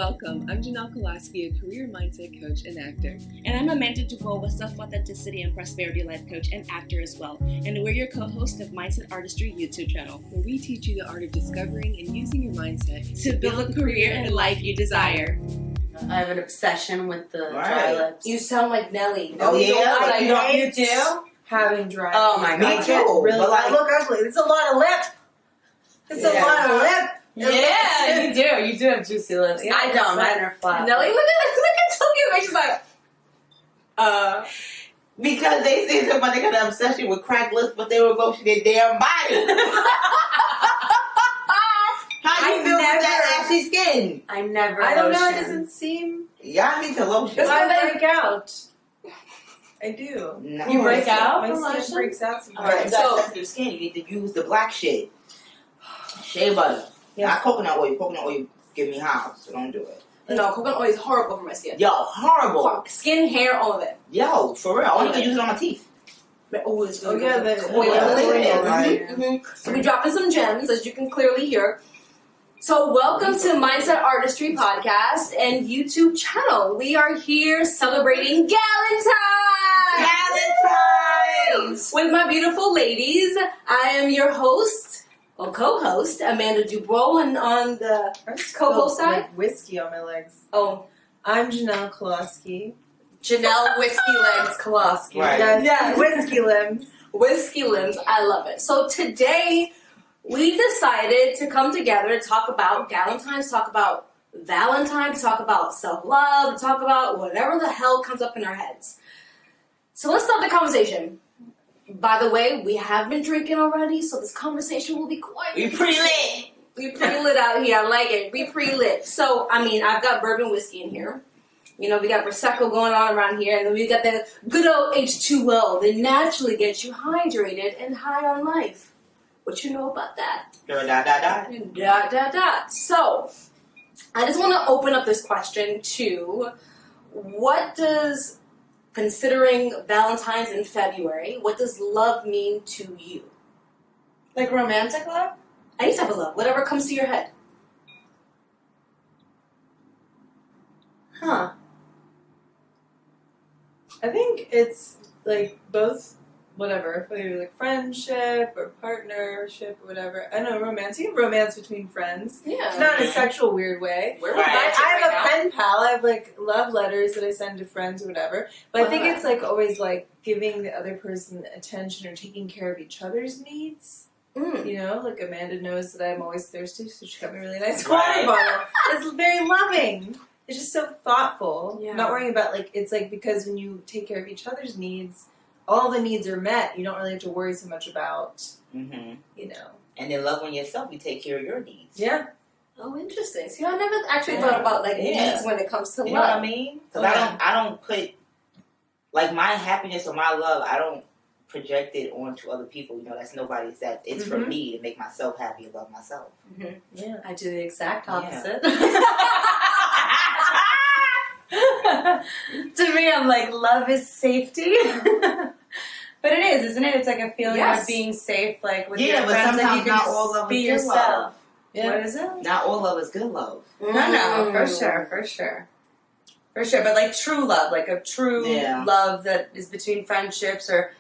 Welcome. I'm Sutkowski, a career mindset coach and actor. And I'm Amanda Dubois, a self-authenticity and prosperity life coach and actor as well. And we're your co-host of Mindset Artistry YouTube channel, where we teach you the art of discovering and using your mindset to build a career and life you desire. I have an obsession with the dry lips. You sound like Nelly. Oh, yeah? You do? Having dry lips. Oh, my God. Me too. Really? But I look ugly. It's a lot of lip. It's a lot of lip. Yeah, you do. You do have juicy lips. Yeah, I don't. Mine are flat. Nelly, look at Tokyo. She's like, Because they say somebody got an obsession with cracked lips, but they will go to their damn body. How do you feel with that ashy skin? I never I don't know, it lotion. doesn't seem... Y'all need to lotion. I break out. I do. No. You break out My from skin lotion? breaks out sometimes. Alright, you got sensitive skin. You need to use the black shit. Shea butter. Yeah. Not coconut oil. Coconut oil give me hives, so don't do it. no, coconut oil is horrible for my skin. Yo, horrible. Skin, hair, all of it. Yo, for real. I only can use it on my teeth. Oh, it's Oh, really yeah, good. the Oil. oil, right? So we're dropping some gems, as you can clearly hear. So welcome to Mindset Artistry podcast and YouTube channel. We are here celebrating Galentine! Galentines! With my beautiful ladies. I am your host, or co-host, Amanda Dubois, and on the co-host side. Like whiskey on my legs. Oh, I'm Janelle Kolosky. Janelle Whiskey Legs Kolosky. Right. Yes, whiskey limbs. Whiskey limbs, I love it. So today, we decided to come together and talk about Galantines, talk about Valentines, talk about self-love, talk about whatever the hell comes up in our heads. So let's start the conversation. By the way, we have been drinking already, so this conversation will be quite... We pre-lit. We pre-lit out here. I like it. We pre-lit. So, I mean, I've got bourbon whiskey in here. You know, we got Prosecco going on around here, and then we got the good old H2O that naturally gets you hydrated and high on life. What you know about that? So, I just want to open up this question to what does, considering Valentine's in February, what does love mean to you? Like romantic love? Any type of love, whatever comes to your head. Huh. I think it's like both, whatever, whether like friendship or partnership or whatever. I know romance. You have romance between friends. Yeah. Not in a sexual weird way. We're Right. romantic I have right a pen pal. I have like love letters that I send to friends or whatever. But I think it's like always like giving the other person attention or taking care of each other's needs. now. You know, like Amanda knows that I'm always thirsty, so she got me a really nice Right. water bottle. It's very loving. It's just so thoughtful. Yeah. Not worrying about like, it's like because when you take care of each other's needs, all the needs are met. You don't really have to worry so much about, Mm-hmm. you know. And then love on yourself. You take care of your needs. Yeah. Oh, interesting. See, I never actually Yeah. thought about like Yeah. needs when it comes to You know what I love. mean? Because Yeah. I don't put like my happiness or my love. I don't project it onto other people. You know, that's nobody's. That it's for Mhm. me to make myself happy and love myself. Yeah. I do the exact Yeah. opposite. To me, I'm like, love is safety. But it is, isn't it? It's like a feeling Yes. of being safe, like with Yeah, your but friends, like you sometimes can not just all love be is good love. yourself. Yeah. What is it? Not all love is good love. No, for sure. For sure, but like true love, like a true Yeah. love that is between friendships or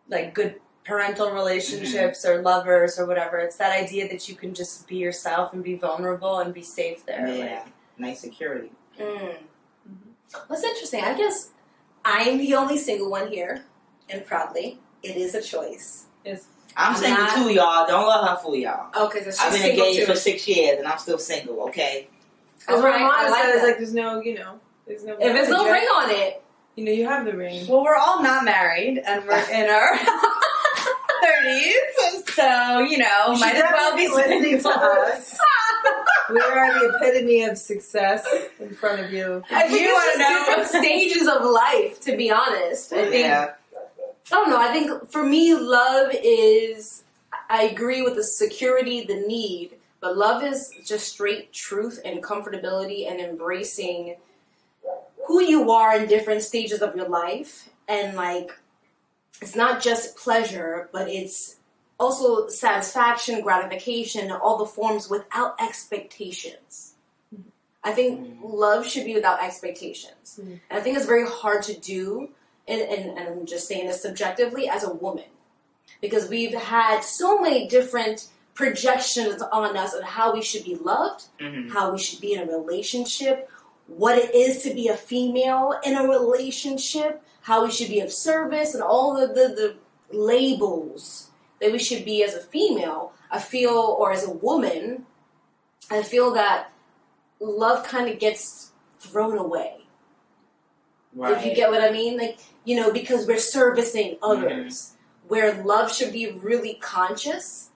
like good parental relationships or lovers or whatever. It's that idea that you can just be yourself and be vulnerable and be safe there. Yeah, nice security. What's interesting, I guess I'm the only single one here, and proudly, it is a choice. Yes. I'm I'm single not- too, y'all. Don't let her fool y'all. Okay, so she's I've been single engaged too. for 6 years and I'm still single. Okay. Because All what right, Mama I like says, that. like, there's no, you know, there's no. If there's no you ring have- on it, You know, you have the ring. Well, we're all not married and we're in our 30s, so you know, You might should as well be definitely listening to single. us. We are the epitome of success in front of you. I think You it's wanna just know? different stages of life, to be honest. I think, Yeah. I don't know, I think for me, love is, I agree with the security, the need, but love is just straight truth and comfortability and embracing who you are in different stages of your life. And like, it's not just pleasure, but it's also satisfaction, gratification, all the forms without expectations. I think love should be without expectations. And I think it's very hard to do, and I'm just saying this subjectively, as a woman. Because we've had so many different projections on us of how we should be loved, how we should be in a relationship, what it is to be a female in a relationship, how we should be of service, and all the labels that we should be as a female. I feel, or as a woman, I feel that love kind of gets thrown away. Right. If you get what I mean? Like, you know, because we're servicing others. Where love should be really conscious,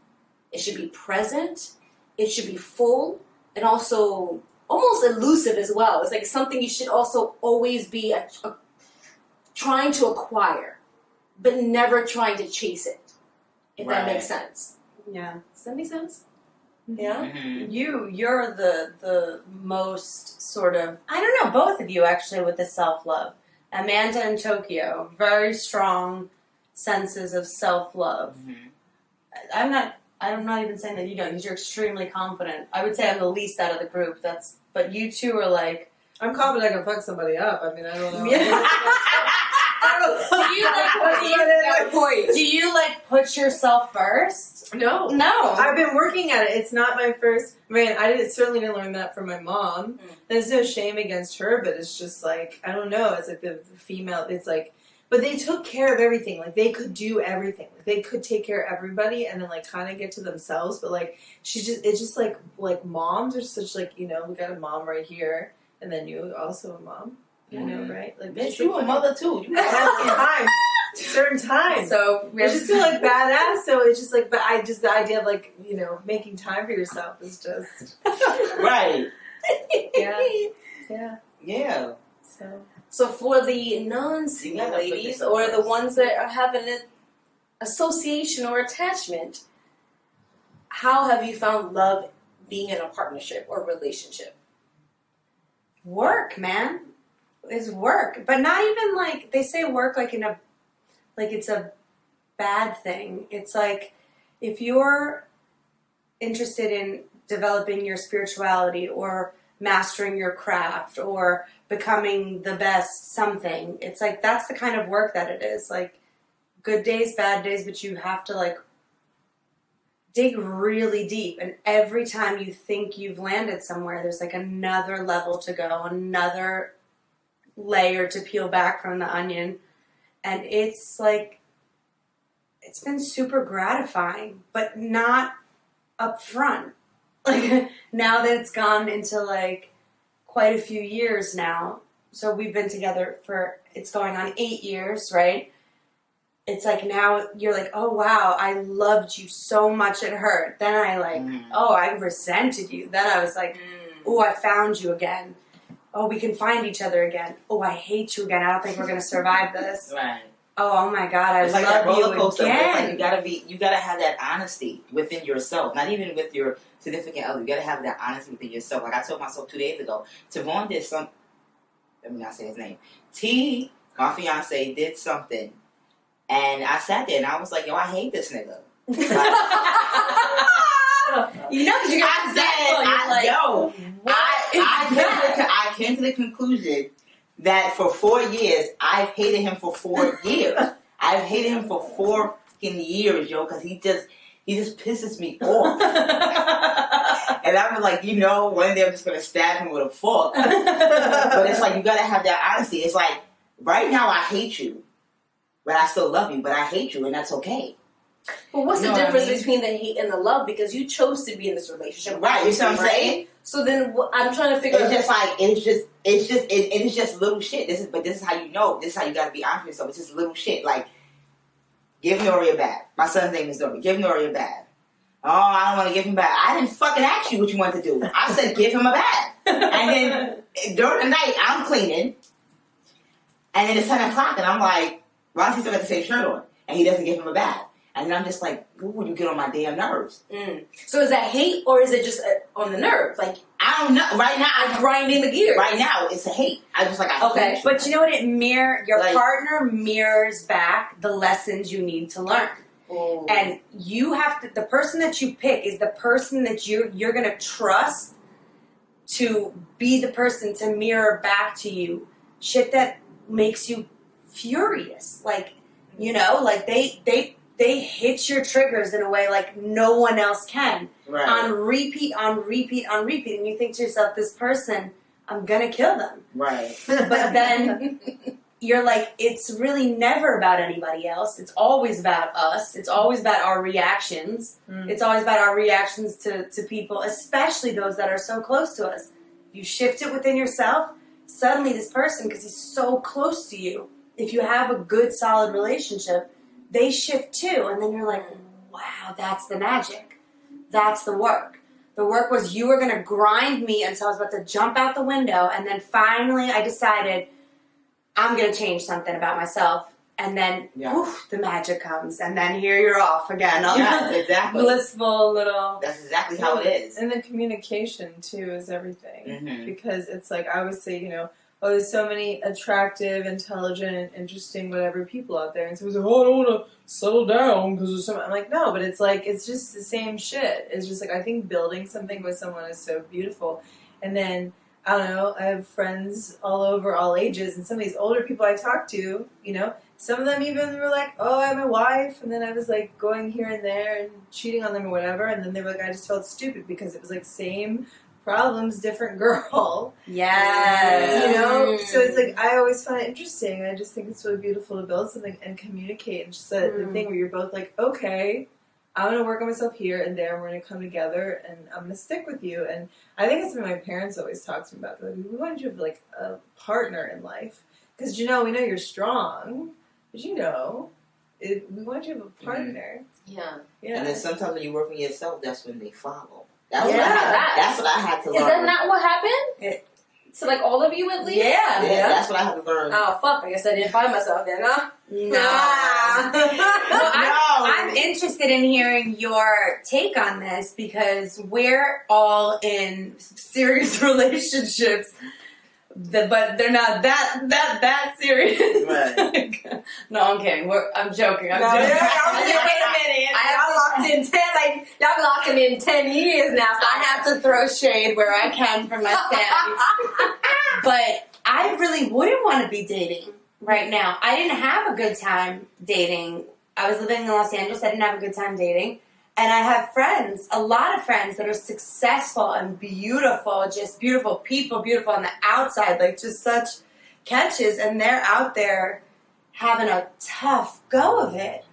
it should be present, it should be full, and also almost elusive as well. It's like something you should also always be trying to acquire, but never trying to chase it, if that makes sense. Yeah. Does that make sense? Yeah? You're the most sort of, I don't know, both of you actually with the self-love. Amanda and Tokyo, very strong senses of self-love. I'm not even saying that you don't, because you're extremely confident. I would say I'm the least out of the group. But you two are like, I'm confident I can fuck somebody up. I mean, I don't know. Do you like put yourself first? No. I've been working at it. It's not my first. Man, certainly didn't learn that from my mom. There's no shame against her, but it's just like, I don't know. It's like the female. It's like, but they took care of everything. Like they could do everything. Like, they could take care of everybody, and then like kind of get to themselves. But like it's just like moms are such like, you know, we got a mom right here, and then you also a mom. You know, right? Like bitch, you a mother too. You certain times. So it's just feel like badass. So it's just like, but the idea of like, you know, making time for yourself is just right. Yeah. So for the non-single ladies, or the ones that are having an association or attachment, how have you found love being in a partnership or relationship? Work, man. Is work, but not even like they say work like it's a bad thing. It's like if you're interested in developing your spirituality or mastering your craft or becoming the best something, it's like that's the kind of work that it is. Like good days, bad days, but you have to like dig really deep, and every time you think you've landed somewhere, there's like another level to go, another layer to peel back from the onion, and it's like it's been super gratifying, but not up front. Like now that it's gone into like quite a few years now, so we've been together for, it's going on 8 years, right? It's like now you're like, oh wow, I loved you so much it hurt. Then I like, oh, I resented you. Then I was like, oh, I found you again. Oh, we can find each other again. Oh, I hate you again. I don't think we're gonna survive this. Right. Oh my God, I it's love like that roller you coaster. again. It's like you gotta have that honesty within yourself, not even with your significant other. You gotta have that honesty within yourself. Like I told myself 2 days ago, Tavon did some. Let me not say his name. T, my fiance, did something, and I sat there and I was like, yo, I hate this nigga. You know, because you got I came to the conclusion that for 4 years, I've hated him for 4 years. I've hated him for 4 fucking years, yo, because he just pisses me off. And I was like, you know, one day I'm just going to stab him with a fork. But it's like, you got to have that honesty. It's like, right now I hate you, but I still love you, but I hate you, and that's okay. But what's the difference between the hate and the love? Because you chose to be in this relationship, right? You know what I'm saying? So then I'm trying to figure out. It's just little shit. This is how you know. This is how you got to be honest with yourself. It's just little shit. Like, give Nori a bath. My son's name is Nori. Give Nori a bath. Oh, I don't want to give him a bath. I didn't fucking ask you what you wanted to do. I said give him a bath. And then during the night, I'm cleaning. And then it's 10 o'clock, and I'm like, why does he still got the same shirt on? And he doesn't give him a bath. And then I'm just like, ooh, you get on my damn nerves. So is that hate, or is it just on the nerves? Like, I don't know. Right now, I'm grinding the gears. Right now, it's a hate. I just like, okay. But you know what? Your partner mirrors back the lessons you need to learn. Ooh. And you have to, the person that you pick is the person that you're going to trust to be the person to mirror back to you shit that makes you furious. Like, you know, like they hit your triggers in a way like no one else can. Right. On repeat, on repeat, on repeat. And you think to yourself, this person, I'm gonna kill them. Right. But then you're like, it's really never about anybody else. It's always about us. It's always about our reactions. It's always about our reactions to people, especially those that are so close to us. You shift it within yourself, suddenly this person, because he's so close to you, if you have a good, solid relationship, they shift too. And then you're like, wow, that's the magic. That's the work. The work was you were going to grind me until I was about to jump out the window. And then finally I decided I'm going to change something about myself. And then oof, the magic comes. And then here you're off again. Yes, exactly. Blissful little... That's exactly how it is. And the communication, too, is everything. Mm-hmm. Because it's like, I always say, you know, oh, there's so many attractive, intelligent, interesting, whatever people out there. And someone's like, oh, I don't want to settle down because there's someone. I'm like, no, but it's like, it's just the same shit. It's just like, I think building something with someone is so beautiful. And then, I don't know, I have friends all over, all ages, and some of these older people I talk to, you know, some of them even were like, oh, I have a wife, and then I was like going here and there and cheating on them or whatever, and then they were like, I just felt stupid because it was like same problems, different girl. Yes. You know? So it's like, I always find it interesting. I just think it's really beautiful to build something and communicate. And just the thing where you're both like, okay, I'm going to work on myself here and there. We're going to come together and I'm going to stick with you. And I think it's something my parents always talk to me about. Like, we want you to have like a partner in life. Because, you know, we know you're strong. But, you know, we want you to have a partner. Yeah. Yeah. And then sometimes when you work on yourself, that's when they follow. That's Yeah, what I had to learn. Is that not what happened? So, like, all of you at least? Yeah. Yeah, that's what I had to learn. Oh, fuck. I guess I didn't find myself then, huh? No. I'm interested in hearing your take on this because we're all in serious relationships, but they're not that serious. Right. No, I'm kidding. I'm joking. I'm No, joking. wait a minute. Y'all locked in 10, like, y'all locking in 10 years now, so I have to throw shade where I can for my sanity. But I really wouldn't want to be dating right now. I didn't have a good time dating. I was living in Los Angeles. I didn't have a good time dating. And I have friends, a lot of friends that are successful and beautiful, just beautiful people, beautiful on the outside, like just such catches. And they're out there having a tough go of it.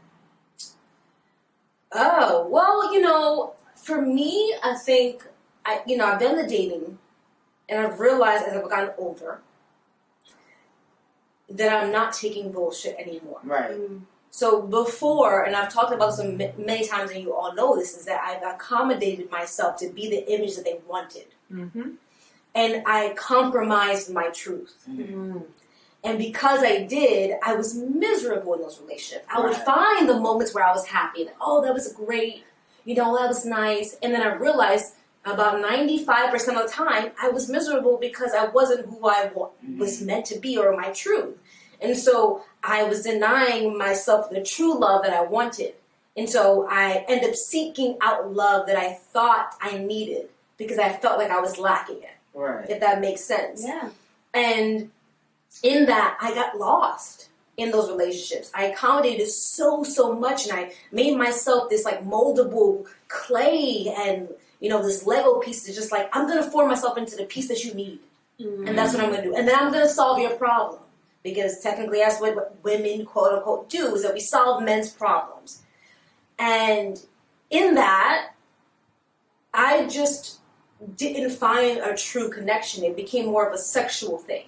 Oh, well, you know, for me, I think, I've done the dating, and I've realized as I've gotten older that I'm not taking bullshit anymore. Right. So before, and I've talked about this many times, and you all know this, is that I've accommodated myself to be the image that they wanted. Mm-hmm. And I compromised my truth. Mm-hmm. And because I did, I was miserable in those relationships. I would Right. find the moments where I was happy. Like, oh, that was great. You know, that was nice. And then I realized about 95% of the time, I was miserable because I wasn't who I was meant to be or my truth. And so I was denying myself the true love that I wanted. And so I ended up seeking out love that I thought I needed because I felt like I was lacking it. Right. If that makes sense. Yeah. And in that, I got lost in those relationships. I accommodated so much, and I made myself this like moldable clay and, you know, this Lego piece is just like, I'm going to form myself into the piece that you need. Mm-hmm. And that's what I'm going to do. And then I'm going to solve your problem. Because technically that's what women, quote unquote, do, is that we solve men's problems. And in that, I just didn't find a true connection. It became more of a sexual thing.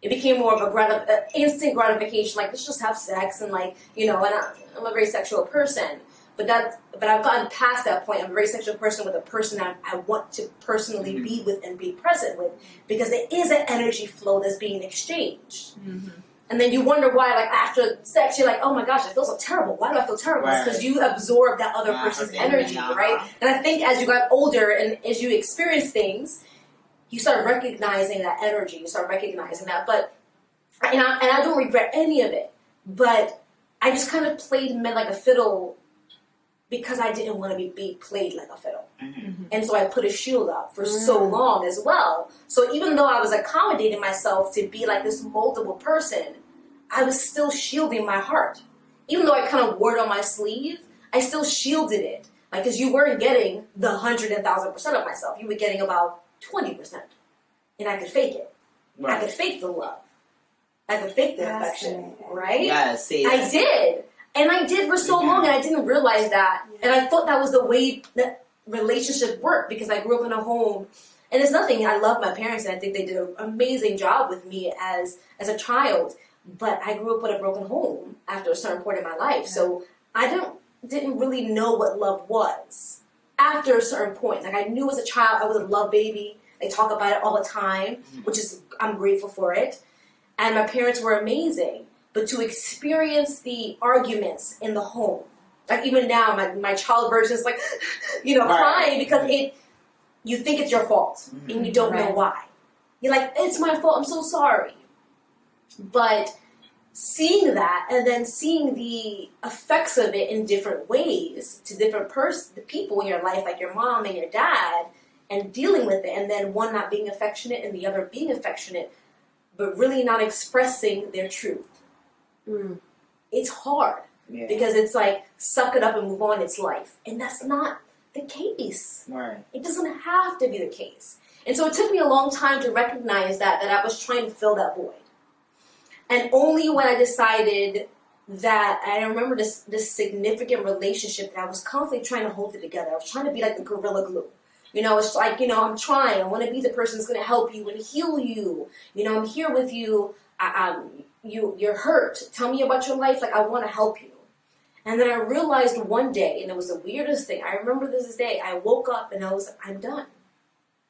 It became more of a instant gratification, like, let's just have sex, and like, you know, and I'm a very sexual person. But I've gotten past that point. I'm a very sexual person with a person I want to personally be with and be present with, because there is an energy flow that's being exchanged. Mm-hmm. And then you wonder why, like, after sex, you're like, oh my gosh, I feel so terrible. Why do I feel terrible? It's because you absorb that other person's energy, right? And I think as you got older and as you experience things, you start recognizing that energy. You start recognizing that. But, and I don't regret any of it. But I just kind of played men like a fiddle because I didn't want to be played like a fiddle. And so I put a shield up for so long as well. So even though I was accommodating myself to be like this multiple person, I was still shielding my heart. Even though I kind of wore it on my sleeve, I still shielded it. Like, because you weren't getting the 100,000% of myself. You were getting about 20%. And I could fake it. I could fake the love. I could fake the affection. Right? Yeah, see. I did. And I did for so long, and I didn't realize that. And I thought that was the way that relationship worked, because I grew up in a home. And it's nothing. I love my parents, and I think they did an amazing job with me as a child. But I grew up with a broken home after a certain point in my life. So I didn't really know what love was after a certain point. Like, I knew as a child I was a love baby. They talk about it all the time, which is, I'm grateful for it. And my parents were amazing. But to experience the arguments in the home, like even now, my child version is like, crying because you think it's your fault and you don't know why. You're like, it's my fault, I'm so sorry. But seeing that and then seeing the effects of it in different ways to different people in your life, like your mom and your dad, and dealing with it, and then one not being affectionate and the other being affectionate, but really not expressing their truth. It's hard because it's like, suck it up and move on, it's life. And that's not the case. Right. It doesn't have to be the case. And so it took me a long time to recognize that I was trying to fill that void. And only when I decided that, I remember this significant relationship that I was constantly trying to hold it together. I was trying to be like the gorilla glue. It's like, I'm trying. I want to be the person that's going to help you and heal you. I'm here with you. You're hurt. Tell me about your life. Like, I want to help you. And then I realized one day, and it was the weirdest thing. I remember this day. I woke up and I was like, I'm done.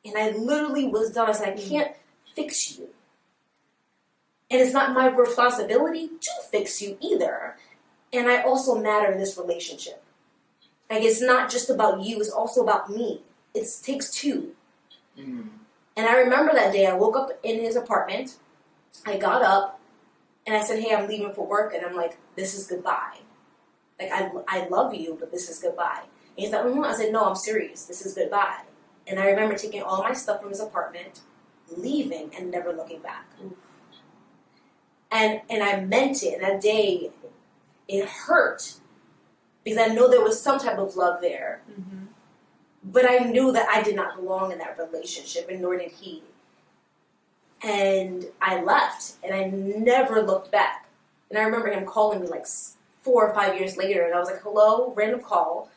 And I literally was done. I said, I can't fix you. And it's not my responsibility to fix you either. And I also matter in this relationship. Like, it's not just about you. It's also about me. It takes two. And I remember that day. I woke up in his apartment. I got up. And I said, hey, I'm leaving for work. And I'm like, this is goodbye. Like, I love you, but this is goodbye. And he's like, I said, no, I'm serious. This is goodbye. And I remember taking all my stuff from his apartment, leaving, and never looking back. And I meant it. And that day, it hurt. Because I know there was some type of love there. But I knew that I did not belong in that relationship, and nor did he. And I left, and I never looked back. And I remember him calling me like 4 or 5 years later, and I was like, hello, random call.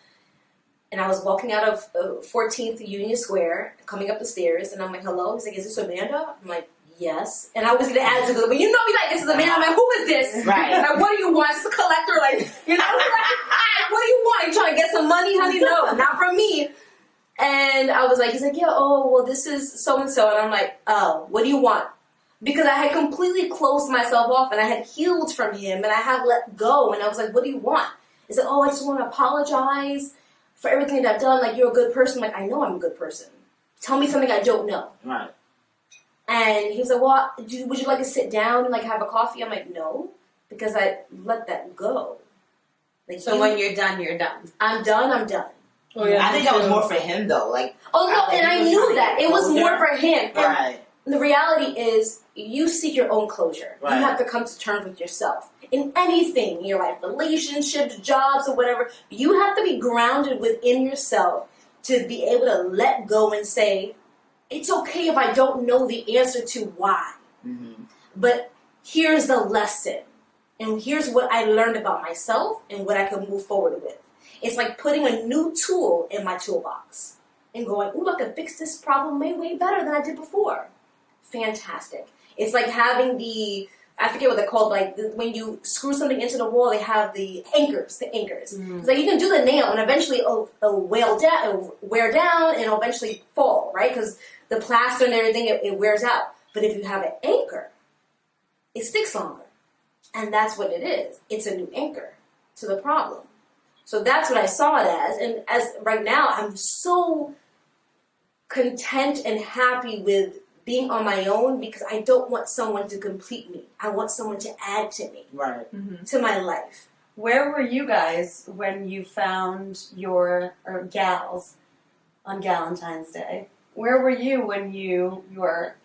And I was walking out of 14th Union Square, coming up the stairs, and I'm like, hello? He's like, is this Amanda? I'm like, yes. And I was going to add to the, but you know me, like, this is Amanda. I'm like, who is this? Right. Like, what do you want? Is this a collector? Like, what do you want? You trying to get some money, honey? No, not from me. And I was like, he's like, yeah, oh, well, this is so-and-so. And I'm like, oh, what do you want? Because I had completely closed myself off, and I had healed from him, and I had let go. And I was like, what do you want? He said, oh, I just want to apologize for everything that I've done. Like, you're a good person. I'm like, I know I'm a good person. Tell me something I don't know. Right. And he was like, well, would you like to sit down and, like, have a coffee? I'm like, no, because I let that go. Like, So when you're done, you're done. I'm done, I'm done. Oh, yeah, I think that was more for him, though. Like, Oh, no, and I knew that. It was more for him. Right. And the reality is, you seek your own closure. Right. You have to come to terms with yourself. In anything in your life, relationships, jobs, or whatever, you have to be grounded within yourself to be able to let go and say, it's okay if I don't know the answer to why. But here's the lesson. And here's what I learned about myself and what I can move forward with. It's like putting a new tool in my toolbox and going, ooh, I can fix this problem way better than I did before. Fantastic. It's like having I forget what they're called, like when you screw something into the wall, they have the anchors. It's like you can do the nail and eventually it'll wear down and it'll eventually fall, right? Because the plaster and everything, it wears out. But if you have an anchor, it sticks longer. And that's what it is. It's a new anchor to the problem. So that's what I saw it as. And as right now, I'm so content and happy with being on my own because I don't want someone to complete me. I want someone to add to me, to my life. Where were you guys when you found your, or gals, on Galentine's Day? Where were you when your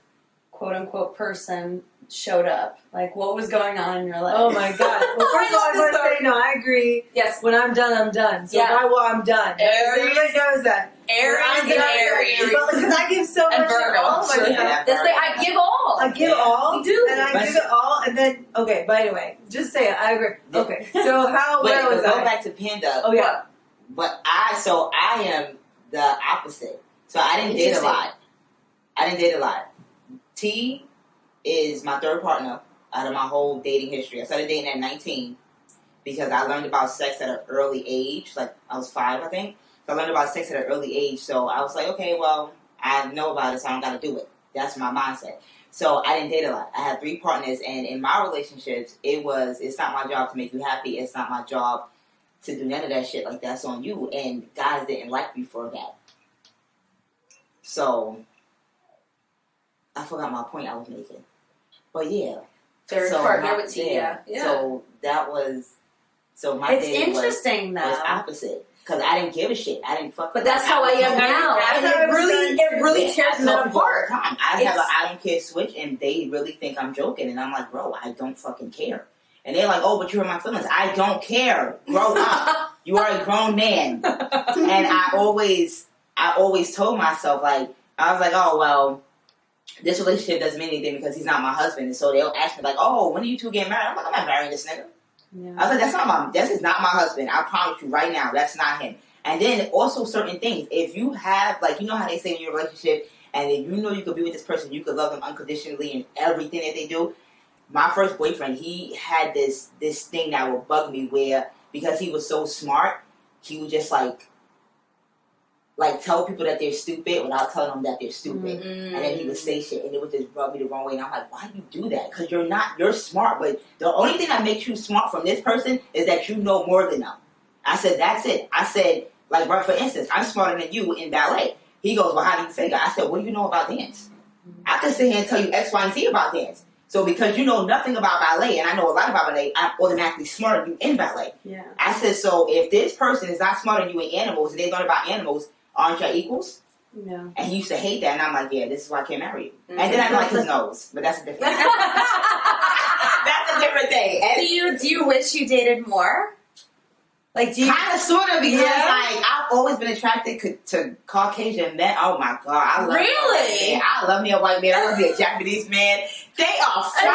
quote unquote person showed up? Like, what was going on in your life? Oh my god. Well, first of all, I want to say, no, I agree. Yes. When I'm done, I'm done. So Yeah. I'm done. Everybody knows that. Aries and Aries. Because I give so And much Virgo. to all of myself. Yeah. That's like, I give all. I give all. You do. And I give it all, and then, okay, but anyway, just say it. I agree. Yeah. Okay, so where was go I? back to Panda. Oh, yeah. But I am the opposite. So I didn't date a lot. T is my third partner out of my whole dating history. I started dating at 19 because I learned about sex at an early age. Like, I was 5, I think. So I learned about sex at an early age. So I was like, okay, well, I know about it, so I don't got to do it. That's my mindset. So I didn't date a lot. I had 3 partners, and in my relationships, it's not my job to make you happy. It's not my job to do none of that shit. Like, that's on you. And guys didn't like me for that. So I forgot my point I was making. But yeah. Third partner with T, yeah. So that was, my It's day interesting was though. opposite. Because I didn't give a shit. I didn't fuck. But that's how I am now. And it really tears men apart. I have a I don't care switch, and they really think I'm joking. And I'm like, bro, I don't fucking care. And they're like, oh, but you hurt my feelings. I don't care. Grow up. You are a grown man. And I always told myself, like, I was like, oh, well, this relationship doesn't mean anything because he's not my husband. And so they'll ask me, like, oh, when are you two getting married? I'm like, I'm not marrying this nigga. Yeah. I was like, this is not my husband. I promise you right now, that's not him. And then also certain things. If you have, like, you know how they say in your relationship, and if you know you could be with this person, you could love them unconditionally in everything that they do. My first boyfriend, he had this thing that would bug me where, because he was so smart, he would just like tell people that they're stupid without telling them that they're stupid. Mm-hmm. And then he would say shit and it would just rub me the wrong way. And I'm like, why do you do that? Because you're smart, but the only thing that makes you smart from this person is that you know more than them. I said, that's it. I said, like, right, for instance, I'm smarter than you in ballet. He goes, well, how do you figure? I said, what do you know about dance? I can sit here and tell you X, Y, and Z about dance. So because you know nothing about ballet, and I know a lot about ballet, I'm automatically smarter than you in ballet. Yeah. I said, so if this person is not smarter than you in animals, and they learn about animals, aren't y'all equals? Yeah. And he used to hate that, and I'm like, yeah, this is why I can't marry you. Mm-hmm. And then I like his nose, but that's a different thing. That's a different thing. And Do you wish you dated more? Like, do you kind of, sort of, because like I've always been attracted to Caucasian men. Oh my god, I love really. I love me a white man. I love me a Japanese man. They are fine.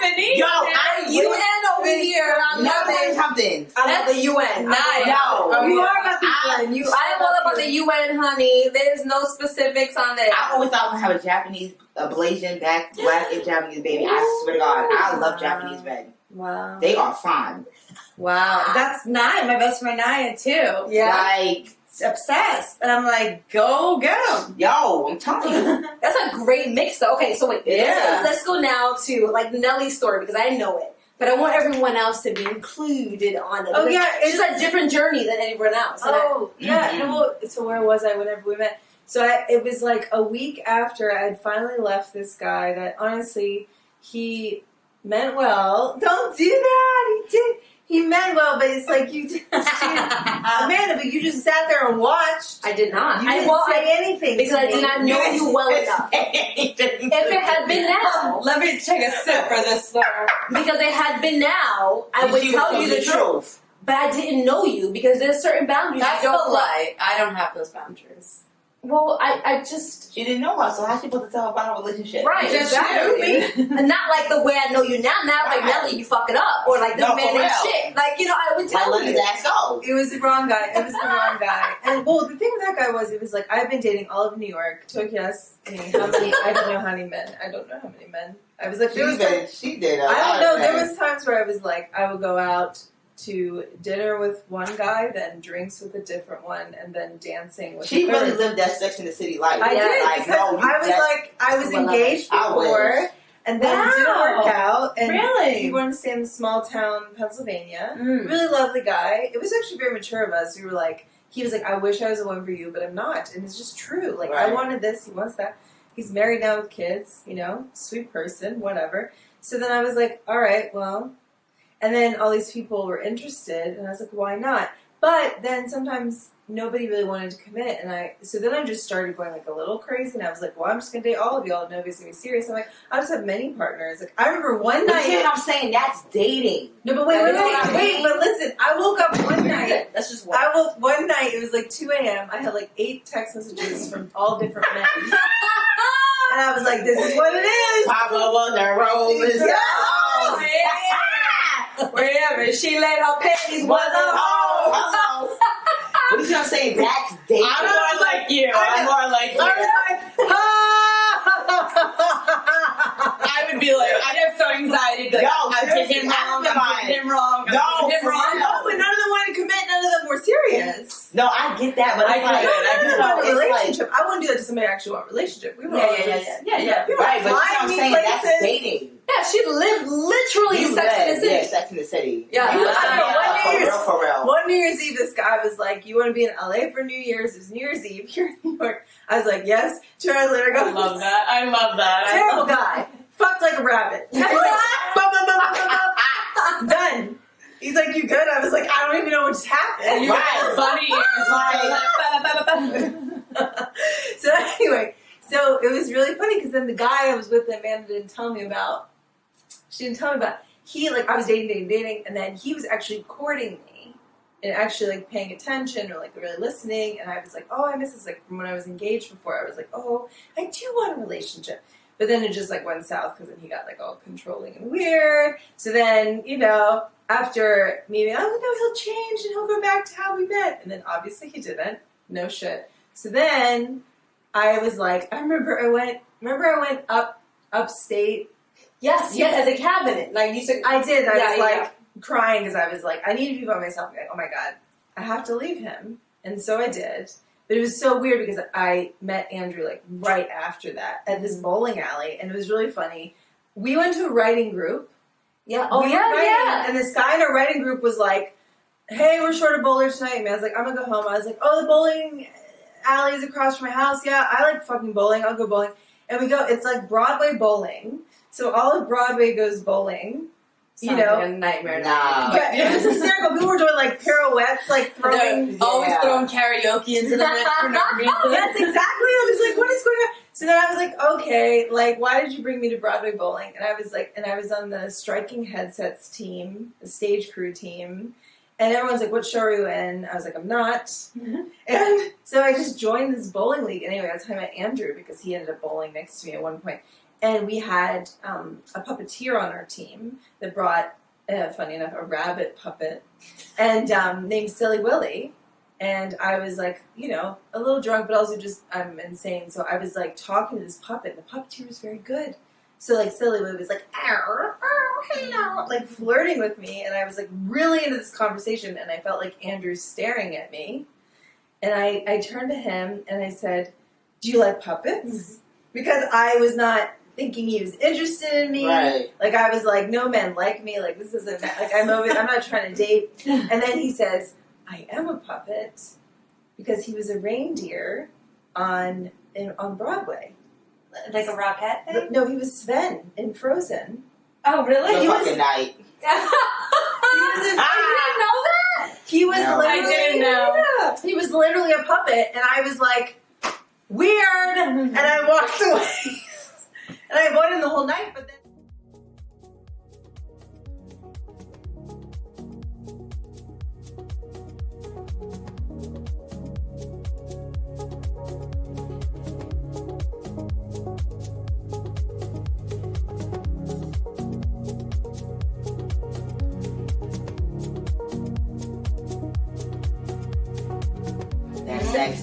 Japanese. Yo, I'm UN over here. I love it. Something. I love the UN. Nice. Yo, You are about the UN. I am all about the UN, honey. There's no specifics on it. I always thought I would have a Japanese, a Blasian, black and Japanese baby. I swear to God, I love Japanese men. Wow. They are fine. Wow. That's Naya, my best friend Naya too. Yeah. Like, Obsessed. And I'm like, go get him. yo, I'm telling you. That's a great mix, though. Okay, so wait. Yeah. Let's go now to like Nellie's story because I know it, but I want everyone else to be included on it. Oh, Because yeah, it's just a different journey than anyone else. And Oh, yeah. Mhm. No, so where was I whenever we met? So it was like a week after I had finally left this guy that honestly, he meant well. Don't do that. He did. He meant well, but it's like you just, Amanda, but you just sat there and watched. I did not. You didn't say anything because to I did me. not know you well enough. If it had been now, Let me take a sip for this, sir. because it had been now, I would tell you the truth. But I didn't know you because there's certain boundaries. That's you the don't lie. I don't have those boundaries. Well, I just She didn't know her, so how's she supposed to tell her about her relationship? right, Just exactly. And not like the way I know you now. Now, like Right. Nelly, you fuck it up, or like this No, man for ain't real. shit. Like I would Like, tell let you. his ass go. It was the wrong guy. It was the wrong guy. And well, the thing with that guy was, it was like I've been dating all of New York. Took how many? I don't know how many men. I don't know how many men. I was like, there was She did. I don't know. There was times where I was like, I would go out to dinner with one guy, then drinks with a different one, and then dancing with She a really third. lived that Sex in the City life. I did Like, because no, I was I love engaged I before, wish. and then it didn't work out. And Really? he wanted to stay in small town Pennsylvania. Mm. Really lovely guy. It was actually very mature of us. We were like, he was like, I wish I was the one for you, but I'm not. And it's just true. Like, I Right. wanted this, he wants that. He's married now with kids, sweet person, whatever. So then I was like, all right, well. And then all these people were interested, and I was like, why not? But then sometimes nobody really wanted to commit, and so then I just started going like a little crazy, and I was like, well, I'm just gonna date all of y'all. Nobody's gonna be serious. I'm like, I just have many partners. Like I remember one But night. you know what I'm saying? That's dating. No, but wait, but listen. I woke up one night. That's just One night. It was like 2 a.m. I had like 8 text messages from all different men, and I was like, "This is what it is." Papa was a rose. Wherever she laid her panties was a hole. What you know what I'm saying? That's dating. I'm more like you. I'm more like you. I was like, I would be like, I get so anxiety. Like, I did him wrong. I did him wrong. No, him wrong. no, but none of them wanted to commit. None of them were serious. No, I get that, but I it's like, get it. I No, do no, know. no, relationship. I wouldn't do that to somebody I actually want a relationship. We were all just Yeah. we were right, but you know what flying I'm me saying? That's places. dating. Yeah, she lived literally You Sex in the read, City. yeah, Sex in the City. Yeah, You I know, yeah, for real. One New Year's Eve, this guy was like, "You want to be in LA for New Year's? It's New Year's Eve here in New York." I was like, "Yes." 2 hours later, I love that. I love that. terrible guy, fucked like a rabbit. He's like, bum, bum, bum, bum, bum, bum. Done. He's like, "You good?" I was like, "I don't even know what just happened." You got bunny ears. So anyway, so it was really funny because then the guy I was with that Amanda didn't tell me about. She didn't tell me about. He like I was dating, and then he was actually courting me and actually like paying attention or like really listening. And I was like, oh, I miss this. Like from when I was engaged before, I was like, oh, I do want a relationship. But then it just like went south because then he got like all controlling and weird. So then after meeting, I was like, no, he'll change and he'll go back to how we met. And then obviously he didn't. No shit. So then I was like, I remember I went upstate. Yes, as a cabinet. Like you said, I did. I was like yeah. crying because I was like, I need to be by myself. Like, oh my God, I have to leave him. And so I did. But it was so weird because I met Andrew like right after that at this bowling alley. And it was really funny. We went to a writing group. Yeah. We were writing, and this guy in our writing group was like, hey, we're short of bowlers tonight. And I was like, I'm going to go home. I was like, oh, the bowling alley is across from my house. Yeah, I like fucking bowling. I'll go bowling. And we go, it's like Broadway bowling. So all of Broadway goes bowling. Sounds like a nightmare. Nah. But it was hysterical. People were doing like pirouettes, like throwing. Always throwing karaoke into the mix for no reason. That's exactly. I was like, what is going on? So then I was like, okay, like, why did you bring me to Broadway bowling? And I was like, I was on the Striking Headsets team, the stage crew team. And everyone's like, what show are you in? I was like, I'm not. Mm-hmm. And so I just joined this bowling league. Anyway, that's how I met Andrew because he ended up bowling next to me at one point. And we had a puppeteer on our team that brought, funny enough, a rabbit puppet and named Silly Willy. And I was like, a little drunk, but also just, I'm insane. So I was like talking to this puppet. And the puppeteer was very good. So like Silly Willy was like, hello, like flirting with me. And I was like really into this conversation. And I felt like Andrew staring at me. And I turned to him and I said, do you like puppets? Because I was not thinking he was interested in me. Right. Like I was like, no men like me. Like this isn't like I'm not trying to date. And then he says, I am a puppet because he was a reindeer on Broadway. Like a Rockette? No, he was Sven in Frozen. Oh, really? The He fucking was, night. I didn't know that. He was No. literally. I didn't know. Yeah. He was literally a puppet, and I was like, weird, and I walked away. And I avoided him the whole night, but then.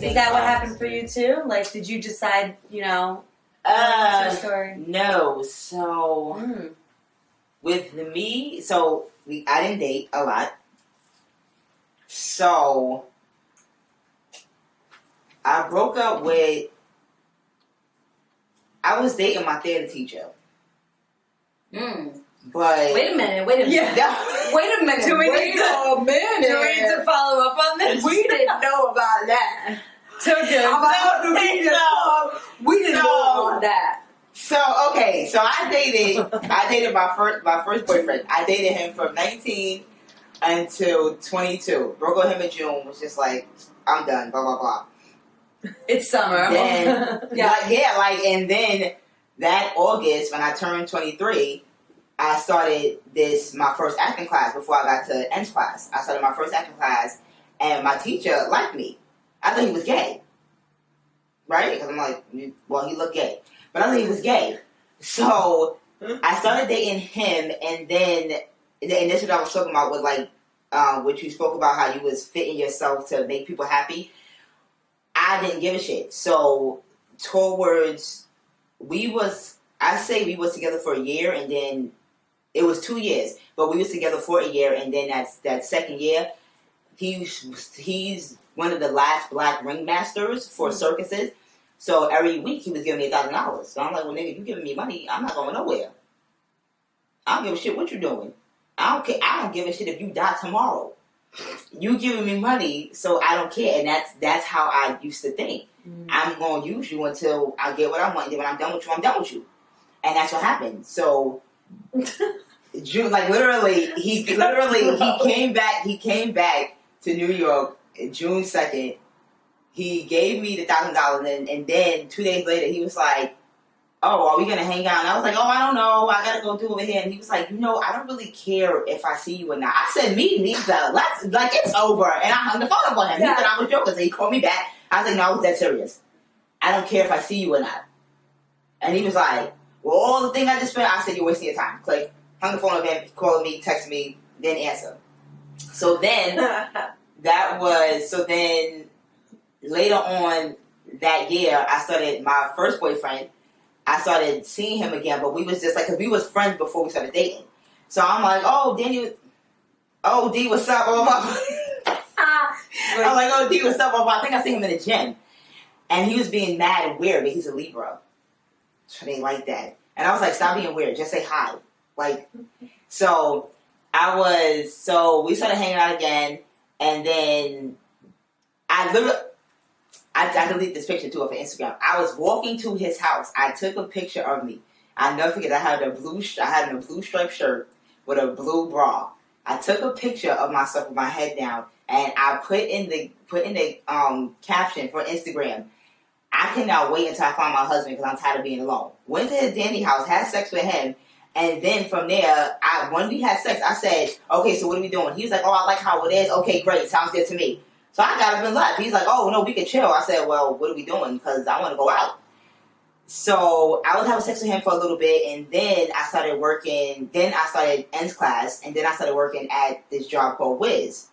is that what happened for you too? Like, did you decide, what's your story? No. So with me, I didn't date a lot. So I broke up with. I was dating my theater teacher. But Wait a minute. Yeah. Wait a minute. Do we need to follow up on this? We didn't know about that. We didn't know about that. So okay, so I dated my first boyfriend. I dated him from 19 until 22. Broke with him in June. Was just like, I'm done. Blah blah blah. It's summer. Then, and then that August when I turned 23, I started my first acting class before I got to N's class. I started my first acting class, and my teacher liked me. I thought he was gay, right? Because I'm like, well, he looked gay, but I thought he was gay. So I started dating him, and this is what I was talking about with like, what you spoke about how you was fitting yourself to make people happy. I didn't give a shit. So we was together for a year, and then it was 2 years, but we was together for a year, and then that second year, he's one of the last black ringmasters for circuses. So every week he was giving me $1,000. So I'm like, well, nigga, you giving me money, I'm not going nowhere. I don't give a shit what you're doing. I don't care. I don't give a shit if you die tomorrow. You giving me money, so I don't care. And that's how I used to think. I'm going to use you until I get what I want. And then when I'm done with you, I'm done with you. And that's what happened. So June, like literally, he came back to New York June 2nd. He gave me the $1,000, and then 2 days later, he was like, "Oh, are we gonna hang out?" And I was like, "Oh, I don't know. I gotta go do over here." And he was like, I don't really care if I see you or not." I said, "Me neither. It's over." And I hung the phone up on him. He thought I was joking, so he called me back. I was like, "No, I was dead serious. I don't care if I see you or not." And he was like, "Well, all the thing I just spent," I said, "You're wasting your time." Click. Hung the phone up him, calling me, texting me, didn't answer. So then later on that year, I started my first boyfriend. I started seeing him again, but we was just like, because we was friends before we started dating. So I'm like, "Oh, Danny, oh, D, what's up?" I'm like, "Oh, D, what's up?" I think I seen him in the gym. And he was being mad and weird, but he's a Libra. So they like that. And I was like, "Stop being weird. Just say hi." Like, so we started hanging out again. And then I deleted this picture too of Instagram. I was walking to his house. I took a picture of me. I'll never forget. I had a blue striped shirt with a blue bra. I took a picture of myself with my head down, and I put in the caption for Instagram, "I cannot wait until I find my husband because I'm tired of being alone." Went to his Danny house, had sex with him, and then from there, when we had sex, I said, "Okay, so what are we doing?" He was like, "Oh, I like how it is." "Okay, great, sounds good to me." So I got up and left. He's like, "Oh, no, we can chill." I said, "Well, what are we doing? Because I want to go out." So I was having sex with him for a little bit, and then I started working. Then I started N's class, and then I started working at this job called Wiz.